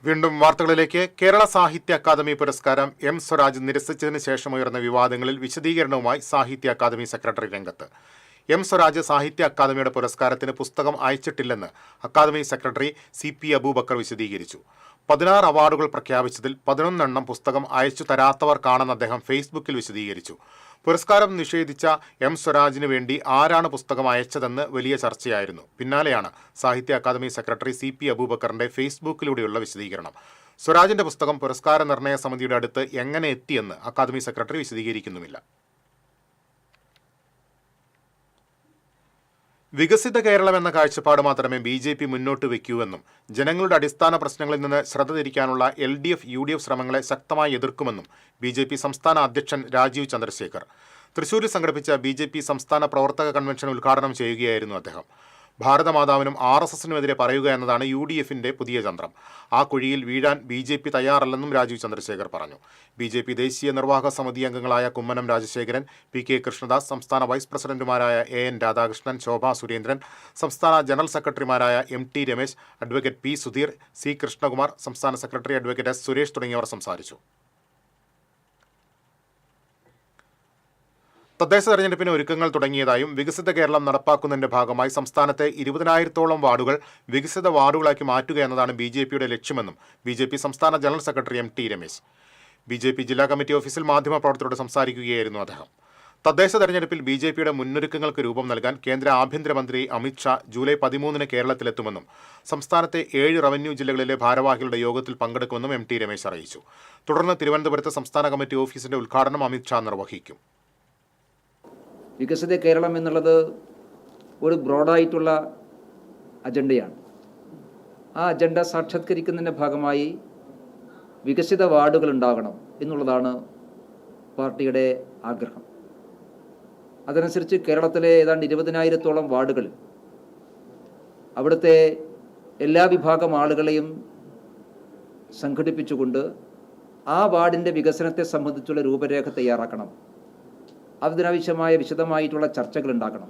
വീണ്ടും വാർത്തകളിലേക്ക്. കേരള സാഹിത്യ അക്കാദമി പുരസ്കാരം M. സ്വരാജ് നിരസിച്ചതിന് ശേഷം ഉയർന്ന വിവാദങ്ങളിൽ വിശദീകരണവുമായി സാഹിത്യ അക്കാദമി സെക്രട്ടറി രംഗത്ത്. എം സ്വരാജ് സാഹിത്യ അക്കാദമിയുടെ പുരസ്കാരത്തിന് പുസ്തകം അയച്ചിട്ടില്ലെന്ന് അക്കാദമി സെക്രട്ടറി CP അബൂബക്കർ വിശദീകരിച്ചു. 16 അവാർഡുകൾ പ്രഖ്യാപിച്ചതിൽ 11 പുസ്തകം അയച്ചു തരാത്തവർക്കാണെന്ന് അദ്ദേഹം ഫേസ്ബുക്കിൽ വിശദീകരിച്ചു. പുരസ്കാരം നിഷേധിച്ച എം സ്വരാജിന് വേണ്ടി ആരാണ് പുസ്തകം അയച്ചതെന്ന് വലിയ ചർച്ചയായിരുന്നു. പിന്നാലെയാണ് സാഹിത്യ അക്കാദമി സെക്രട്ടറി CP അബൂബക്കറിന്റെ ഫേസ്ബുക്കിലൂടെയുള്ള വിശദീകരണം. സ്വരാജിന്റെ പുസ്തകം പുരസ്കാര നിർണയ സമിതിയുടെ അടുത്ത് എങ്ങനെ എത്തിയെന്ന് അക്കാദമി സെക്രട്ടറി വിശദീകരിക്കുന്നുമില്ല. വികസിത കേരളം എന്ന കാഴ്ചപ്പാട് മാത്രമേ BJP മുന്നോട്ട് വയ്ക്കൂവെന്നും ജനങ്ങളുടെ അടിസ്ഥാന പ്രശ്നങ്ങളിൽ നിന്ന് ശ്രദ്ധ തിരിക്കാനുള്ള LDF UDF ശ്രമങ്ങളെ ശക്തമായി എതിർക്കുമെന്നും BJP സംസ്ഥാന അധ്യക്ഷൻ രാജീവ് ചന്ദ്രശേഖർ തൃശൂരിൽ സംഘടിപ്പിച്ച BJP സംസ്ഥാന പ്രവർത്തക കൺവെൻഷൻ ഉദ്ഘാടനം ചെയ്യുകയായിരുന്നു അദ്ദേഹം. ഭാരതമാതാവിനും RSSനുമെതിരെ പറയുക എന്നതാണ് UDFന്റെ പുതിയ തന്ത്രം. ആ കുഴിയിൽ വീഴാൻ BJP തയ്യാറല്ലെന്നും രാജീവ് ചന്ദ്രശേഖർ പറഞ്ഞു. BJP ദേശീയ നിർവാഹക സമിതി അംഗങ്ങളായ കുമ്മനം രാജശേഖരൻ, PK കൃഷ്ണദാസ്, സംസ്ഥാന വൈസ് പ്രസിഡന്റുമാരായ AN രാധാകൃഷ്ണൻ, ശോഭാ സുരേന്ദ്രൻ, സംസ്ഥാന ജനറൽ സെക്രട്ടറിമാരായ MT Ramesh, advocate P Sudheer, C Krishnakumar, സംസ്ഥാന സെക്രട്ടറി അഡ്വക്കേറ്റ് S സുരേഷ് തുടങ്ങിയവർ സംസാരിച്ചു. തദ്ദേശ തെരഞ്ഞെടുപ്പിന് ഒരുക്കങ്ങൾ തുടങ്ങിയതായും വികസിത കേരളം നടപ്പാക്കുന്നതിന്റെ ഭാഗമായി സംസ്ഥാനത്തെ 20,000-ഓളം വാർഡുകൾ വികസിത വാർഡുകളാക്കി മാറ്റുക എന്നതാണ് BJPയുടെ ലക്ഷ്യമെന്നും BJP സംസ്ഥാന general secretary MT Ramesh BJP ജില്ലാ കമ്മിറ്റി ഓഫീസിൽ മാധ്യമപ്രവർത്തകരോട് സംസാരിക്കുകയായിരുന്നു അദ്ദേഹം. തദ്ദേശ തെരഞ്ഞെടുപ്പിൽ BJPയുടെ മുന്നൊരുക്കങ്ങൾക്ക് രൂപം നൽകാൻ കേന്ദ്ര ആഭ്യന്തരമന്ത്രി അമിത് ഷാ ജൂലൈ 13-ന് കേരളത്തിലെത്തുമെന്നും സംസ്ഥാനത്തെ 7 റവന്യൂ ജില്ലകളിലെ ഭാരവാഹികളുടെ യോഗത്തിൽ പങ്കെടുക്കുമെന്നും MT രമേശ് അറിയിച്ചു. തുടർന്ന് തിരുവനന്തപുരത്ത് സംസ്ഥാന കമ്മിറ്റി ഓഫീസിന്റെ ഉദ്ഘാടനം അമിത് ഷാ നിർവഹിക്കും. വികസിത കേരളം എന്നുള്ളത് ഒരു ബ്രോഡായിട്ടുള്ള അജണ്ടയാണ്. ആ അജണ്ട സാക്ഷാത്കരിക്കുന്നതിൻ്റെ ഭാഗമായി വികസിത വാർഡുകൾ ഉണ്ടാകണം എന്നുള്ളതാണ് പാർട്ടിയുടെ ആഗ്രഹം. അതനുസരിച്ച് കേരളത്തിലെ ഏതാണ്ട് 20,000-ഓളം വാർഡുകളിൽ അവിടുത്തെ എല്ലാ വിഭാഗം ആളുകളെയും സംഘടിപ്പിച്ചുകൊണ്ട് ആ വാർഡിൻ്റെ വികസനത്തെ സംബന്ധിച്ചുള്ള രൂപരേഖ തയ്യാറാക്കണം. അതിനാവശ്യമായ വിശദമായിട്ടുള്ള ചർച്ചകൾ ഉണ്ടാക്കണം.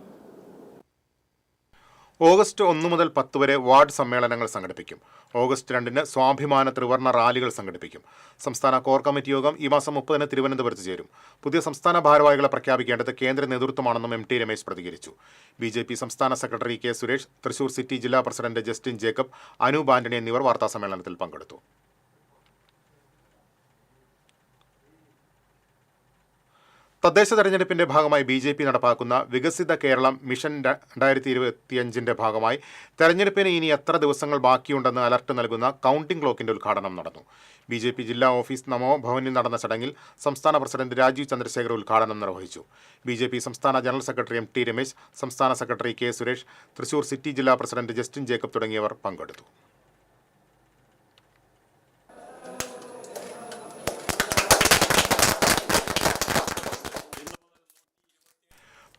ഓഗസ്റ്റ് 1 മുതൽ 10 വരെ വാർഡ് സമ്മേളനങ്ങൾ സംഘടിപ്പിക്കും. ഓഗസ്റ്റ് 2-ന് സ്വാഭിമാന ത്രിവർണ്ണ റാലികൾ സംഘടിപ്പിക്കും. സംസ്ഥാന കോർ കമ്മിറ്റി യോഗം ഈ മാസം 30-ന് തിരുവനന്തപുരത്ത് ചേരും. പുതിയ സംസ്ഥാന ഭാരവാഹികളെ പ്രഖ്യാപിക്കേണ്ടത് കേന്ദ്ര നേതൃത്വമാണെന്നും MT രമേശ് പ്രതികരിച്ചു. BJP സംസ്ഥാന secretary K Suresh, Thrissur city ജില്ലാ president Justin Jacob, Anoop Antony എന്നിവർ വാർത്താസമ്മേളനത്തിൽ പങ്കെടുത്തു. തദ്ദേശ തെരഞ്ഞെടുപ്പിന്റെ ഭാഗമായി BJP നടപ്പാക്കുന്ന വികസിത കേരളം മിഷൻ 2025-ന്റെ ഭാഗമായി തെരഞ്ഞെടുപ്പിന് ഇനി എത്ര ദിവസങ്ങൾ ബാക്കിയുണ്ടെന്ന് അലർട്ട് നൽകുന്ന കൗണ്ടിംഗ് ക്ലോക്കിന്റെ ഉദ്ഘാടനം നടന്നു. BJP ജില്ലാ ഓഫീസ് നമോ ഭവനിൽ നടന്ന ചടങ്ങിൽ സംസ്ഥാന പ്രസിഡന്റ് രാജീവ് ചന്ദ്രശേഖർ ഉദ്ഘാടനം നിർവഹിച്ചു. BJP സംസ്ഥാന ജനറൽ സെക്രട്ടറി MT രമേശ്, സംസ്ഥാന secretary K Suresh, Thrissur city ജില്ലാ പ്രസിഡന്റ് ജസ്റ്റിൻ ജേക്കബ് തുടങ്ങിയവർ പങ്കെടുത്തു.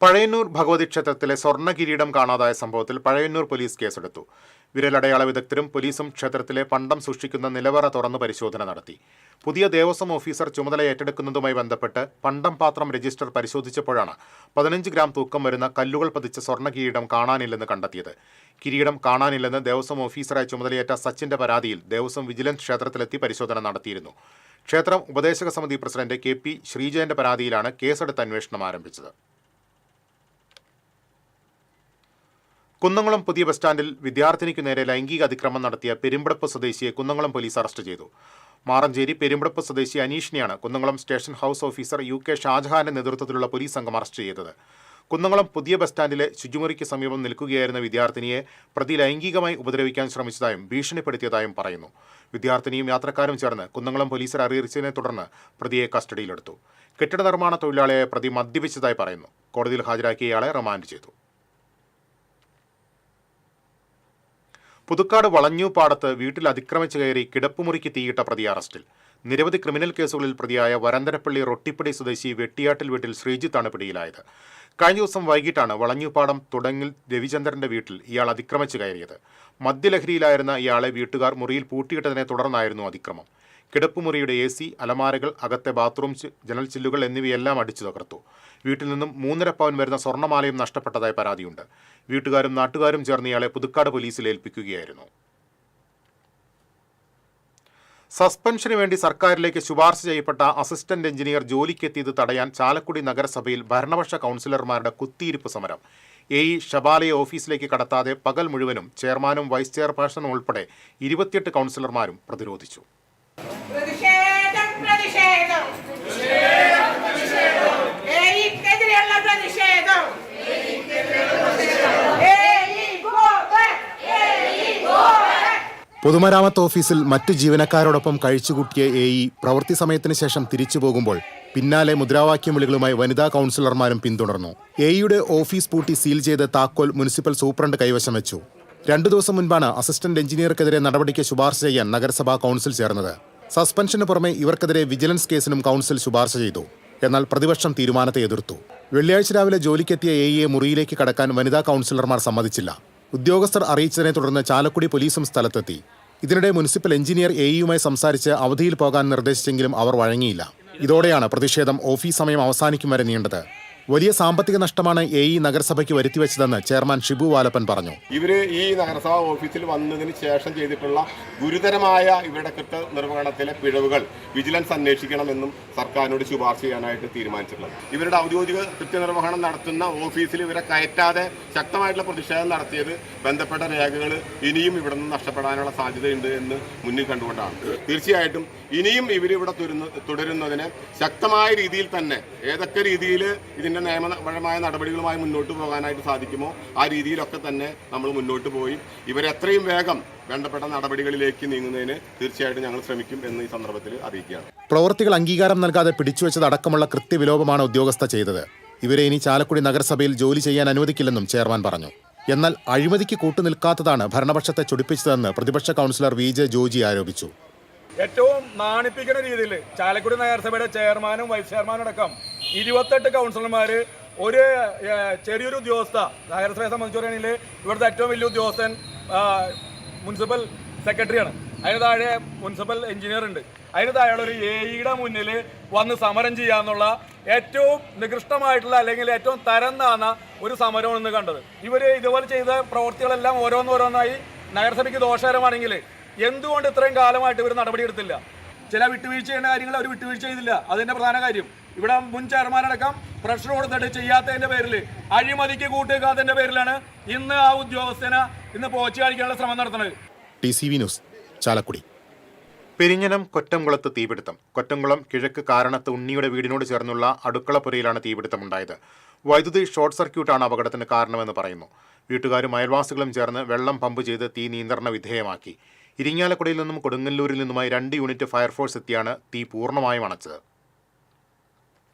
പഴയന്നൂർ ഭഗവതി ക്ഷേത്രത്തിലെ സ്വർണ്ണ കിരീടം കാണാതായ സംഭവത്തിൽ പഴയന്നൂർ പോലീസ് കേസെടുത്തു. വിരലടയാള വിദഗ്ധരും പോലീസും ക്ഷേത്രത്തിലെ പണ്ടം സൂക്ഷിക്കുന്ന നിലവറ തുറന്ന് പരിശോധന നടത്തി. പുതിയ ദേവസ്വം ഓഫീസർ ചുമതല ഏറ്റെടുക്കുന്നതുമായി ബന്ധപ്പെട്ട് പണ്ടം പാത്രം രജിസ്റ്റർ പരിശോധിച്ചപ്പോഴാണ് 15 ഗ്രാം തൂക്കം വരുന്ന കല്ലുകൾ പതിച്ച സ്വർണ്ണ കിരീടം കാണാനില്ലെന്ന് കണ്ടെത്തിയത്. കിരീടം കാണാനില്ലെന്ന് ദേവസ്വം ഓഫീസറായി ചുമതലയേറ്റ സച്ചിന്റെ പരാതിയിൽ ദേവസ്വം വിജിലൻസ് ക്ഷേത്രത്തിലെത്തി പരിശോധന നടത്തിയിരുന്നു. ക്ഷേത്രം ഉപദേശക സമിതി പ്രസിഡന്റ് KP ശ്രീജയന്റെ പരാതിയിലാണ് കേസെടുത്ത് അന്വേഷണം ആരംഭിച്ചത്. കുന്നംകുളം പുതിയ ബസ് സ്റ്റാൻഡിൽ വിദ്യാർത്ഥിനിക്കു നേരെ ലൈംഗിക അതിക്രമം നടത്തിയ പെരുമ്പടപ്പ് സ്വദേശിയെ കുന്നംകുളം പോലീസ് അറസ്റ്റ് ചെയ്തു. മാറഞ്ചേരി പെരുമ്പടപ്പ് സ്വദേശി അനീഷിനെയാണ് Kunnamkulam station house officer UK ഷാജഹാന്റെ നേതൃത്വത്തിലുള്ള പോലീസ് സംഘം അറസ്റ്റ് ചെയ്തത്. കുന്നംകുളം പുതിയ ബസ് സ്റ്റാൻഡിലെ ശുചിമുറിക്ക് സമീപം നിൽക്കുകയായിരുന്ന വിദ്യാർത്ഥിനിയെ പ്രതി ലൈംഗികമായി ഉപദ്രവിക്കാൻ ശ്രമിച്ചതായും ഭീഷണിപ്പെടുത്തിയതായും പറയുന്നു. വിദ്യാർത്ഥിനിയും യാത്രക്കാരും ചേർന്ന് കുന്നംകുളം പോലീസിൽ അറിയിച്ചതിനെ തുടർന്ന് പ്രതിയെ കസ്റ്റഡിയിലെടുത്തു. കെട്ടിട നിർമ്മാണ തൊഴിലാളിയായ പ്രതി മദ്യപിച്ചതായി പറയുന്നു. കോടതിയിൽ ഹാജരാക്കിയ ഇയാളെ റിമാൻഡ് ചെയ്തു. പുതുക്കാട് വളഞ്ഞൂപ്പാടത്ത് വീട്ടിൽ അതിക്രമിച്ചു കയറി കിടപ്പുമുറിക്ക് തീയിട്ട പ്രതി അറസ്റ്റിൽ. നിരവധി ക്രിമിനൽ കേസുകളിൽ പ്രതിയായ വരന്തരപ്പള്ളി റൊട്ടിപ്പടി സ്വദേശി വെട്ടിയാട്ടിൽ വീട്ടിൽ ശ്രീജിത്താണ് പിടിയിലായത്. കഴിഞ്ഞ ദിവസം വൈകിട്ടാണ് വളഞ്ഞൂപ്പാടം തുടങ്ങിൽ രവിചന്ദ്രന്റെ വീട്ടിൽ ഇയാൾ അതിക്രമിച്ചു കയറിയത്. മദ്യലഹരിയിലായിരുന്ന ഇയാളെ വീട്ടുകാർ മുറിയിൽ പൂട്ടിയിട്ടതിനെ തുടർന്നായിരുന്നു അതിക്രമം. കിടപ്പുമുറിയുടെ AC, അലമാരകൾ, അകത്തെ ബാത്റൂം ജനൽ ചില്ലുകൾ എന്നിവയെല്ലാം അടിച്ചു തകർത്തു. വീട്ടിൽ നിന്നും 3.5 പവൻ വരുന്ന സ്വർണ്ണമാലയും നഷ്ടപ്പെട്ടതായി പരാതിയുണ്ട്. വീട്ടുകാരും നാട്ടുകാരും ചേർന്ന് ഇയാളെ പുതുക്കാട് പോലീസിൽ ഏൽപ്പിക്കുകയായിരുന്നു. സസ്പെൻഷന് വേണ്ടി സർക്കാരിലേക്ക് ശുപാർശ ചെയ്യപ്പെട്ട അസിസ്റ്റന്റ് എഞ്ചിനീയർ ജോലിക്കെത്തിയത് തടയാൻ ചാലക്കുടി നഗരസഭയിൽ ഭരണപക്ഷ കൗൺസിലർമാരുടെ കുത്തിയിരിപ്പ് സമരം. AE ഷബാലയെ ഓഫീസിലേക്ക് കടത്താതെ പകൽ മുഴുവനും ചെയർമാനും വൈസ് ചെയർപേഴ്സണും ഉൾപ്പെടെ 28 കൗൺസിലർമാരും പ്രതിരോധിച്ചു. പൊതുമരാമത്ത് ഓഫീസിൽ മറ്റു ജീവനക്കാരോടൊപ്പം കഴിച്ചുകൂട്ടിയ AE പ്രവൃത്തി സമയത്തിന് ശേഷം തിരിച്ചു പോകുമ്പോൾ പിന്നാലെ മുദ്രാവാക്യം വിളികളുമായി വനിതാ കൗൺസിലർമാരും പിന്തുടർന്നു. AEയുടെ ഓഫീസ് പൂട്ടി സീൽ ചെയ്ത് താക്കോൽ മുനിസിപ്പൽ സൂപ്രണ്ട് കൈവശം വെച്ചു. 2 ദിവസം മുൻപാണ് അസിസ്റ്റന്റ് എഞ്ചിനീയർക്കെതിരെ നടപടിക്ക് ശുപാർശ ചെയ്യാൻ നഗരസഭാ കൗൺസിൽ ചേർന്നത്. സസ്പെൻഷന് പുറമെ ഇവർക്കെതിരെ വിജിലൻസ് കേസിനും കൗൺസിൽ ശുപാർശ ചെയ്തു. എന്നാൽ പ്രതിപക്ഷം തീരുമാനത്തെ എതിർത്തു. വെള്ളിയാഴ്ച രാവിലെ ജോലിക്കെത്തിയ AEയെ മുറിയിലേക്ക് കടക്കാൻ വനിതാ കൗൺസിലർമാർ സമ്മതിച്ചില്ല. ഉദ്യോഗസ്ഥർ അറിയിച്ചതിനെ തുടർന്ന് ചാലക്കുടി പോലീസും സ്ഥലത്തെത്തി. ഇതിനിടെ മുനിസിപ്പൽ എഞ്ചിനീയർ AEയുമായി സംസാരിച്ച് അവധിയിൽ പോകാൻ നിർദ്ദേശിച്ചെങ്കിലും അവർ വഴങ്ങിയില്ല. ഇതോടെയാണ് പ്രതിഷേധം ഓഫീസ് സമയം അവസാനിക്കും വരെ നീണ്ടത്. വലിയ സാമ്പത്തിക നഷ്ടമാണ് AE നഗരസഭയ്ക്ക് വരുത്തിവെച്ചതെന്ന് ചെയർമാൻ ഷിബു വാലപ്പൻ പറഞ്ഞു. ഇവര് ഈ നഗരസഭാ ഓഫീസിൽ വന്നതിന് ശേഷം ചെയ്തിട്ടുള്ള ഗുരുതരമായ ഇവരുടെ കൃത്യനിർവഹണത്തിലെ പിഴവുകൾ വിജിലൻസ് അന്വേഷിക്കണമെന്നും സർക്കാരിനോട് ശുപാർശ ചെയ്യാനായിട്ട് തീരുമാനിച്ചിട്ടുള്ളത്. ഇവരുടെ ഔദ്യോഗിക കൃത്യനിർവഹണം നടത്തുന്ന ഓഫീസിൽ ഇവരെ കയറ്റാതെ ശക്തമായിട്ടുള്ള പ്രതിഷേധം നടത്തിയത് ബന്ധപ്പെട്ട രേഖകൾ ഇനിയും ഇവിടെ നിന്ന് നഷ്ടപ്പെടാനുള്ള സാധ്യതയുണ്ട് എന്ന് മുന്നിൽ കണ്ടുകൊണ്ടാണ്. തീർച്ചയായിട്ടും ഇനിയും ഇവരിവിടെ തുടരുന്നതിന് ശക്തമായ രീതിയിൽ തന്നെ ഏതൊക്കെ രീതിയിൽ ഇതിൻ്റെ നിയമപരമായ നടപടികളുമായി മുന്നോട്ട് പോകാനായിട്ട് സാധിക്കുമോ ആ രീതിയിലൊക്കെ തന്നെ നമ്മൾ മുന്നോട്ട് പോയി ഇവരെ എത്രയും വേഗം വേണ്ടപ്പെട്ട നടപടികളിലേക്ക് നീങ്ങുന്നതിന് തീർച്ചയായിട്ടും ഞങ്ങൾ ശ്രമിക്കും എന്ന് ഈ സന്ദർഭത്തിൽ അറിയിക്കുകയാണ്. പ്രവൃത്തികൾ അംഗീകാരം നൽകാതെ പിടിച്ചുവെച്ചതടക്കമുള്ള കൃത്യവിലോപമാണ് ഉദ്യോഗസ്ഥ ചെയ്തത്. ഇവരെ ഇനി ചാലക്കുടി നഗരസഭയിൽ ജോലി ചെയ്യാൻ അനുവദിക്കില്ലെന്നും ചെയർമാൻ പറഞ്ഞു. എന്നാൽ അഴിമതിക്ക് കൂട്ടുനിൽക്കാത്തതാണ് ഭരണപക്ഷത്തെ ചൊടിപ്പിച്ചതെന്ന് പ്രതിപക്ഷ കൗൺസിലർ VJ ജോജി ആരോപിച്ചു. ഏറ്റവും നാണിപ്പിക്കുന്ന രീതിയിൽ ചാലക്കുടി നഗരസഭയുടെ ചെയർമാനും വൈസ് ചെയർമാനും അടക്കം 28 കൗൺസിലർമാർ ഒരു ചെറിയൊരു ഉദ്യോഗസ്ഥ നഗരസഭയെ സംബന്ധിച്ച് പറയുകയാണെങ്കിൽ ഇവിടുത്തെ ഏറ്റവും വലിയ ഉദ്യോഗസ്ഥൻ മുനിസിപ്പൽ സെക്രട്ടറിയാണ്. അതിന് താഴെ മുനിസിപ്പൽ എഞ്ചിനീയർ ഉണ്ട്. അതിന് താഴെയുള്ള ഒരു AEയുടെ മുന്നിൽ വന്ന് സമരം ചെയ്യാന്നുള്ള ഏറ്റവും നികൃഷ്ടമായിട്ടുള്ള അല്ലെങ്കിൽ ഏറ്റവും തരം താന്ന ഒരു സമരമാണ് ഇന്ന് കണ്ടത്. ഇവർ ഇതുപോലെ ചെയ്ത പ്രവൃത്തികളെല്ലാം ഓരോന്നോരോന്നായി നഗരസഭയ്ക്ക് ദോഷകരമാണെങ്കിൽ എന്തുകൊണ്ട് ഇത്രയും കാലമായിട്ട് ഇവർ നടപടിയെടുത്തില്ല? ചില വിട്ടുവീഴ്ച ചെയ്യേണ്ട കാര്യങ്ങൾ അവർ വിട്ടുവീഴ്ച ചെയ്തില്ല. അതിൻ്റെ പ്രധാന കാര്യം ഇവിടെ മുൻ ചെയർമാനടക്കം പ്രഷർ കൊടുത്തിട്ട് ചെയ്യാത്തതിൻ്റെ പേരിൽ അഴിമതിക്ക് കൂട്ടുകാത്തതിൻ്റെ പേരിലാണ് ഇന്ന് ആ ഉദ്യോഗസ്ഥനെ ഇന്ന് പോച്ചു കാണിക്കാനുള്ള ശ്രമം നടത്തുന്നത്. TCV news Chalakudy. പെരിഞ്ഞനം കൊറ്റംകുളത്ത് തീപിടുത്തം. കൊറ്റംകുളം കിഴക്ക് കാരണത്ത് ഉണ്ണിയുടെ വീടിനോട് ചേർന്നുള്ള അടുക്കളപ്പുരയിലാണ് തീപിടുത്തമുണ്ടായത്. വൈദ്യുതി ഷോർട്ട് സർക്യൂട്ടാണ് അപകടത്തിന് കാരണമെന്ന് പറയുന്നു. വീട്ടുകാരും അയൽവാസികളും ചേർന്ന് വെള്ളം പമ്പ് ചെയ്ത് തീ നിയന്ത്രണ വിധേയമാക്കി. ഇരിങ്ങാലക്കുടയിൽ നിന്നും കൊടുങ്ങല്ലൂരിൽ നിന്നുമായി 2 യൂണിറ്റ് ഫയർഫോഴ്സ് എത്തിയാണ് തീ പൂർണ്ണമായും അണച്ചത്.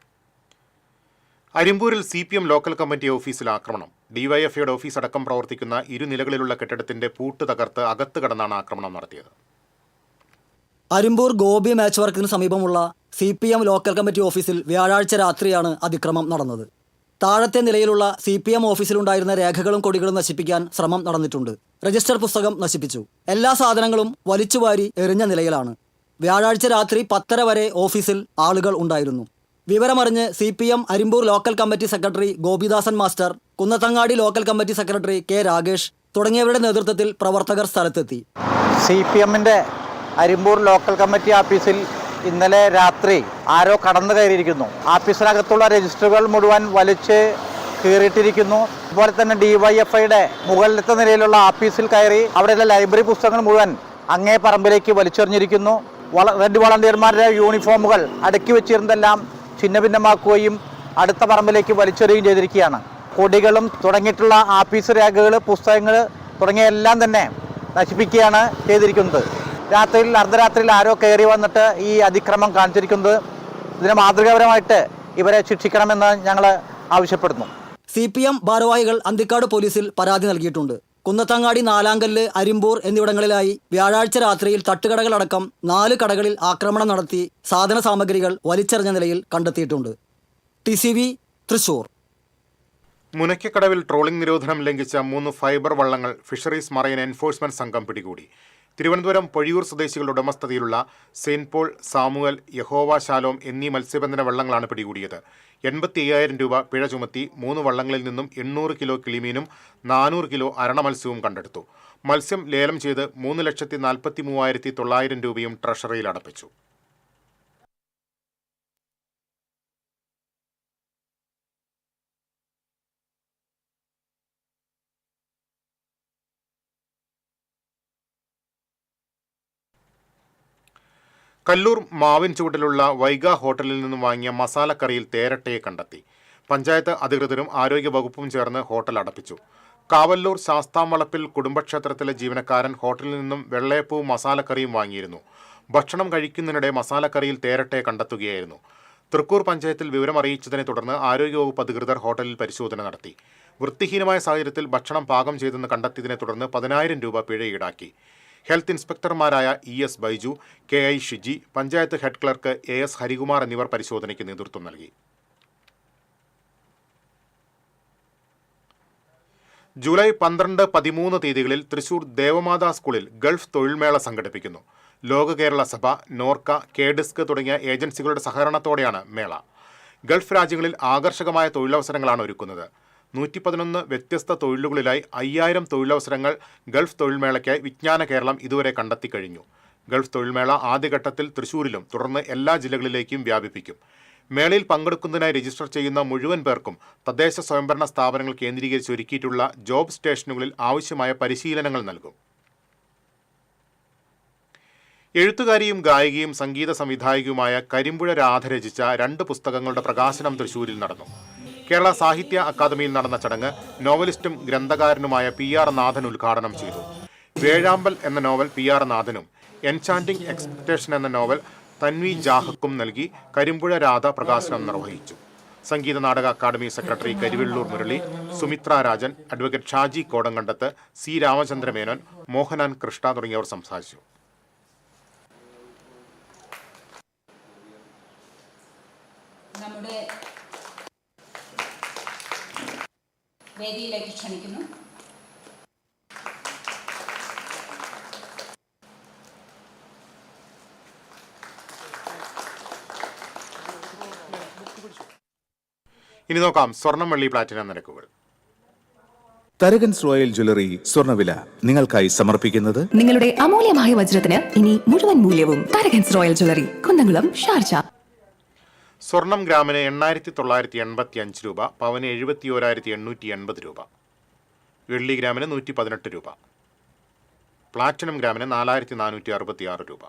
അരിമ്പൂരിൽ CPM ലോക്കൽ കമ്മിറ്റി ഓഫീസിൽ ആക്രമണം. DYFIയുടെ ഓഫീസ് അടക്കം പ്രവർത്തിക്കുന്ന 2 നിലകളിലുള്ള കെട്ടിടത്തിന്റെ പൂട്ട് തകർത്ത് അകത്ത് കടന്നാണ് ആക്രമണം നടത്തിയത്. അരിമ്പൂർ ഗോപി മാച്ച് വർക്കിന് സമീപമുള്ള CPM ലോക്കൽ കമ്മിറ്റി ഓഫീസിൽ വ്യാഴാഴ്ച രാത്രിയാണ് അതിക്രമം നടന്നത്. താഴത്തെ നിലയിലുള്ള CPM ഓഫീസിലുണ്ടായിരുന്ന രേഖകളും കൊടികളും നശിപ്പിക്കാൻ ശ്രമം നടന്നിട്ടുണ്ട്. രജിസ്റ്റർ പുസ്തകം നശിപ്പിച്ചു. എല്ലാ സാധനങ്ങളും വലിച്ചുവാരി എറിഞ്ഞ നിലയിലാണ്. വ്യാഴാഴ്ച രാത്രി 10:30 വരെ ഓഫീസിൽ ആളുകൾ ഉണ്ടായിരുന്നു. വിവരമറിഞ്ഞ് CPM Arimpur local committee secretary Gopidasan master, Kunnathangadi local committee secretary K Ragesh തുടങ്ങിയവരുടെ നേതൃത്വത്തിൽ പ്രവർത്തകർ സ്ഥലത്തെത്തി. CPMന്റെ അരിമ്പൂർ ലോക്കൽ കമ്മിറ്റി ഓഫീസിൽ ഇന്നലെ രാത്രി ആരോ കടന്നു കയറിയിരിക്കുന്നു. ഓഫീസിനകത്തുള്ള രജിസ്റ്ററുകൾ മുഴുവൻ വലിച്ച് കീറിയിട്ടിരിക്കുന്നു. അതുപോലെ തന്നെ DYFIയുടെ മുകളിലത്തെ നിലയിലുള്ള ഓഫീസിൽ കയറി അവിടെയുള്ള ലൈബ്രറി പുസ്തകങ്ങൾ മുഴുവൻ അങ്ങേ പറമ്പിലേക്ക് വലിച്ചെറിഞ്ഞിരിക്കുന്നു. റെഡ് വളണ്ടിയർമാരുടെ യൂണിഫോമുകൾ അടുക്കി വെച്ചിരുന്നതെല്ലാം ഛിന്ന ഭിന്നമാക്കുകയും അടുത്ത പറമ്പിലേക്ക് വലിച്ചെറിയുകയും ചെയ്തിരിക്കുകയാണ്. കൊടികളും തുടങ്ങിയിട്ടുള്ള ഓഫീസ് രേഖകൾ, പുസ്തകങ്ങൾ തുടങ്ങിയ എല്ലാം തന്നെ നശിപ്പിക്കുകയാണ് ചെയ്തിരിക്കുന്നത്. രാത്രിയിൽ അർദ്ധരാത്രിയിൽ ആരോ കയറി വന്നിട്ട് ഈ അതിക്രമം കാണിച്ചിരിക്കുന്നത്. ഇതിന് മാതൃകാപരമായിട്ട് ഇവരെ ശിക്ഷിക്കണമെന്ന് ഞങ്ങൾ ആവശ്യപ്പെടുന്നു. CPM ഭാരവാഹികൾ അന്തിക്കാട് പോലീസിൽ പരാതി നൽകിയിട്ടുണ്ട്. കുന്നത്തങ്ങാടി, നാലാങ്കല്ല്, അരിമ്പൂർ എന്നിവിടങ്ങളിലായി വ്യാഴാഴ്ച രാത്രിയിൽ തട്ടുകടകളടക്കം 4 കടകളിൽ ആക്രമണം നടത്തി സാധന സാമഗ്രികൾ വലിച്ചെറിഞ്ഞ നിലയിൽ കണ്ടെത്തിയിട്ടുണ്ട്. TCV തൃശൂർ. മുനയ്ക്കക്കടവിൽ ട്രോളിംഗ് നിരോധനം ലംഘിച്ച 3 ഫൈബർ വള്ളങ്ങൾ ഫിഷറീസ് മറൈൻ എൻഫോഴ്സ്മെന്റ് സംഘം പിടികൂടി. തിരുവനന്തപുരം പൊഴിയൂർ സ്വദേശികളുടെ ഉടമസ്ഥതയിലുള്ള സെയിന്റ് പോൾ, സാമുവൽ, യഹോവ ശാലോം എന്നീ മത്സ്യബന്ധന വള്ളങ്ങളാണ് പിടികൂടിയത്. 85,000 രൂപ പിഴ ചുമത്തി 3 വള്ളങ്ങളിൽ നിന്നും 800 കിലോ കിളിമീനും 400 കിലോ അരണ മത്സ്യവും കണ്ടെടുത്തു. മത്സ്യം ലേലം ചെയ്ത് 3,43,900 രൂപയും ട്രഷറിയിൽ അടപ്പിച്ചു. കല്ലൂർ മാവിൻചൂട്ടിലുള്ള വൈഗ ഹോട്ടലിൽ നിന്നും വാങ്ങിയ മസാലക്കറിയിൽ തേരട്ടയെ കണ്ടെത്തി. പഞ്ചായത്ത് അധികൃതരും ആരോഗ്യ വകുപ്പും ചേർന്ന് ഹോട്ടൽ അടപ്പിച്ചു. കാവല്ലൂർ ശാസ്താംവളപ്പിൽ കുടുംബക്ഷേത്രത്തിലെ ജീവനക്കാരൻ ഹോട്ടലിൽ നിന്നും വെള്ളയപ്പവും മസാലക്കറിയും വാങ്ങിയിരുന്നു. ഭക്ഷണം കഴിക്കുന്നതിനിടെ മസാലക്കറിയിൽ തേരട്ടയെ കണ്ടെത്തുകയായിരുന്നു. തൃക്കൂർ പഞ്ചായത്തിൽ വിവരമറിയിച്ചതിനെ തുടർന്ന് ആരോഗ്യവകുപ്പ് അധികൃതർ ഹോട്ടലിൽ പരിശോധന നടത്തി. വൃത്തിഹീനമായ സാഹചര്യത്തിൽ ഭക്ഷണം പാകം ചെയ്തെന്ന് കണ്ടെത്തിയതിനെ തുടർന്ന് 10,000 രൂപ പിഴ ഈടാക്കി. ഹെൽത്ത് ഇൻസ്പെക്ടർമാരായ ES Baiju, KI Shiji, panchayat head clerk AS Harikumar എന്നിവർ പരിശോധനയ്ക്ക് നേതൃത്വം നൽകി. ജൂലൈ 12, 13 തീയതികളിൽ തൃശൂർ ദേവമാതാ സ്കൂളിൽ ഗൾഫ് തൊഴിൽമേള സംഘടിപ്പിക്കുന്നു. ലോക കേരള സഭ, നോർക്ക, KDISC തുടങ്ങിയ ഏജൻസികളുടെ സഹകരണത്തോടെയാണ് മേള. ഗൾഫ് രാജ്യങ്ങളിൽ ആകർഷകമായ തൊഴിലവസരങ്ങളാണ് ഒരുക്കുന്നത്. 111 വ്യത്യസ്ത തൊഴിലുകളിലായി 5000 തൊഴിലവസരങ്ങൾ ഗൾഫ് തൊഴിൽമേളയ്ക്കായി വിജ്ഞാന കേരളം ഇതുവരെ കണ്ടെത്തി കഴിഞ്ഞു. ഗൾഫ് തൊഴിൽമേള ആദ്യഘട്ടത്തിൽ തൃശൂരിലും തുടർന്ന് എല്ലാ ജില്ലകളിലേക്കും വ്യാപിപ്പിക്കും. മേളയിൽ പങ്കെടുക്കുന്നതിനായി രജിസ്റ്റർ ചെയ്യുന്ന മുഴുവൻ പേർക്കും തദ്ദേശ സ്വയംഭരണ സ്ഥാപനങ്ങൾ കേന്ദ്രീകരിച്ച് ഒരുക്കിയിട്ടുള്ള ജോബ് സ്റ്റേഷനുകളിൽ ആവശ്യമായ പരിശീലനങ്ങൾ നൽകും. എഴുത്തുകാരിയും ഗായികയും സംഗീത സംവിധായകയുമായ കരിമ്പുഴ രാധ രചിച്ച 2 പുസ്തകങ്ങളുടെ പ്രകാശനം തൃശൂരിൽ നടന്നു. കേരള സാഹിത്യ അക്കാദമിയിൽ നടന്ന ചടങ്ങ് നോവലിസ്റ്റും ഗ്രന്ഥകാരനുമായ PR നാഥൻ ഉദ്ഘാടനം ചെയ്തു. വേഴാമ്പൽ എന്ന നോവൽ PR നാഥനും എൻചാൻറ്റിംഗ് എക്സ്പെക്ടേഷൻ എന്ന നോവൽ തൻവി ജാഹക്കും നൽകി കരിമ്പുഴ രാധ പ്രകാശനം നിർവഹിച്ചു. Sangeetha Nataka academy secretary Karivellur Murali, Sumithra Rajan, advocate Shaji Kodankandath, C Ramachandra Menon, Mohanan Krishna തുടങ്ങിയവർ സംസാരിച്ചു. നമ്മുടെ വേദിയിലേക്ക് ക്ഷണിക്കുന്നു. ഇനി നോക്കാം സ്വർണം, വെള്ളി, പ്ലാറ്റിനം നിരക്കുകൾ. തരകൻസ് റോയൽ ജ്വല്ലറി സ്വർണ്ണവില നിങ്ങൾക്കായി സമർപ്പിക്കുന്നത് നിങ്ങളുടെ അമൂല്യമായ വജ്രത്തിന് ഇനി മുഴുവൻ മൂല്യവും Tharakans royal jewellery, Kunnamkulam, Sharjah. സ്വർണം ഗ്രാമിന് 8,985 രൂപ, പവന് 71,880 രൂപ, വെള്ളി ഗ്രാമിന് 118 രൂപ, പ്ലാറ്റിനം ഗ്രാമിന് 4,466 രൂപ.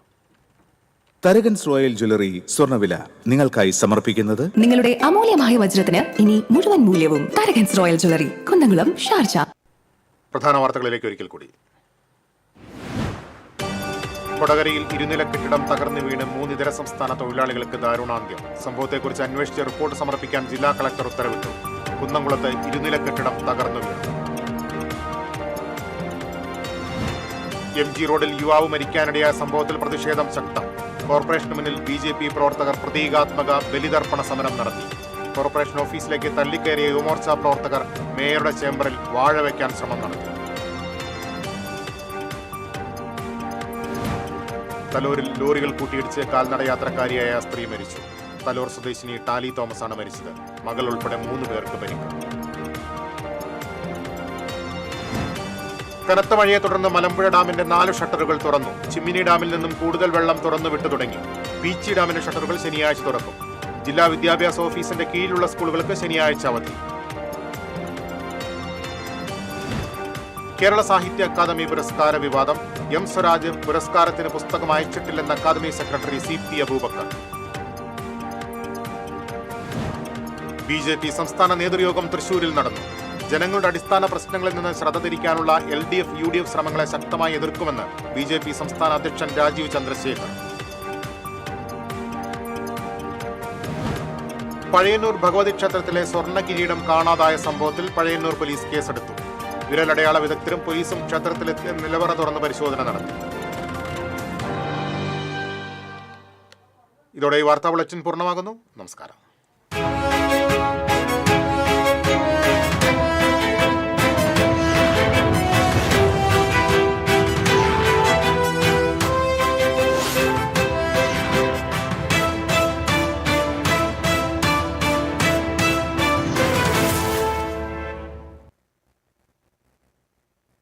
തരകൻസ് റോയൽ ജ്വല്ലറി സ്വർണ്ണവില നിങ്ങൾക്കായി സമർപ്പിക്കുന്നത് നിങ്ങളുടെ അമൂല്യമായ വജ്രത്തിന് ഇനി മുഴുവൻ മൂല്യവും Tharakans royal jewellery, Kunnamkulam, Sharjah. പ്രധാന വാർത്തകളിലേക്ക് ഒരിക്കൽ കൂടി. കൊടകരയിൽ ഇരുനില കെട്ടിടം തകർന്നു വീണ് 3 ഇതര സംസ്ഥാന തൊഴിലാളികൾക്ക് ദാരുണാന്ത്യം. സംഭവത്തെക്കുറിച്ച് അന്വേഷിച്ച് റിപ്പോർട്ട് സമർപ്പിക്കാൻ ജില്ലാ കളക്ടർ ഉത്തരവിട്ടു. കുന്നംകുളത്ത് ഇരുനില കെട്ടിടം തകർന്നു വീണു. MG റോഡിൽ യുവാവ് മരിക്കാനിടയായ സംഭവത്തിൽ പ്രതിഷേധം ശക്തം. കോർപ്പറേഷന് മുന്നിൽ BJP പ്രവർത്തകർ പ്രതീകാത്മക ബലിതർപ്പണ സമരം നടത്തി. കോർപ്പറേഷൻ ഓഫീസിലേക്ക് തള്ളിക്കയറിയ യുവമോർച്ച പ്രവർത്തകർ മേയറുടെ ചേംബറിൽ വാഴ വയ്ക്കാൻ ശ്രമം നടത്തി. തലൂരിൽ ലോറികൾ കൂട്ടിയിടിച്ച് കാൽനട യാത്രക്കാരിയായ സ്ത്രീ മരിച്ചു. തലൂർ സ്വദേശിനി ടാലി തോമസ് ആണ് മരിച്ചത്. മകൾ ഉൾപ്പെടെ 3 പേർക്ക് പരിക്ക്. കനത്ത മഴയെ തുടർന്ന് മലമ്പുഴ ഡാമിന്റെ 4 ഷട്ടറുകൾ തുറന്നു. ചിമ്മിനി ഡാമിൽ നിന്നും കൂടുതൽ വെള്ളം തുറന്നു വിട്ടു തുടങ്ങി. പീച്ചി ഡാമിന്റെ ഷട്ടറുകൾ ശനിയാഴ്ച തുറക്കും. ജില്ലാ വിദ്യാഭ്യാസ ഓഫീസിന്റെ കീഴിലുള്ള സ്കൂളുകൾക്ക് ശനിയാഴ്ച അവധി. കേരള സാഹിത്യ അക്കാദമി പുരസ്കാര വിവാദം. M സ്വരാജ് പുരസ്കാരത്തിന് പുസ്തകം അയച്ചിട്ടില്ലെന്ന് academy secretary CP Abubakar. BJP സംസ്ഥാന നേതൃയോഗം തൃശൂരിൽ നടന്നു. ജനങ്ങളുടെ അടിസ്ഥാന പ്രശ്നങ്ങളിൽ നിന്ന് ശ്രദ്ധ തിരിക്കാനുള്ള LDF UDF ശ്രമങ്ങളെ ശക്തമായി എതിർക്കുമെന്ന് BJP സംസ്ഥാന അധ്യക്ഷൻ രാജീവ് ചന്ദ്രശേഖർ. പഴയന്നൂർ ഭഗവതി ക്ഷേത്രത്തിലെ സ്വർണ്ണ കിരീടം കാണാതായ സംഭവത്തിൽ പഴയന്നൂർ പോലീസ് കേസെടുത്തു. വിരലടയാള വിദഗ്ധരും പോലീസും ക്ഷേത്രത്തിലെത്തി നിലവറ തുറന്ന് പരിശോധന നടത്തി. ഇതോടെ ഈ വാർത്താ ബുള്ളറ്റിൻ പൂർണ്ണമാകുന്നു. നമസ്കാരം.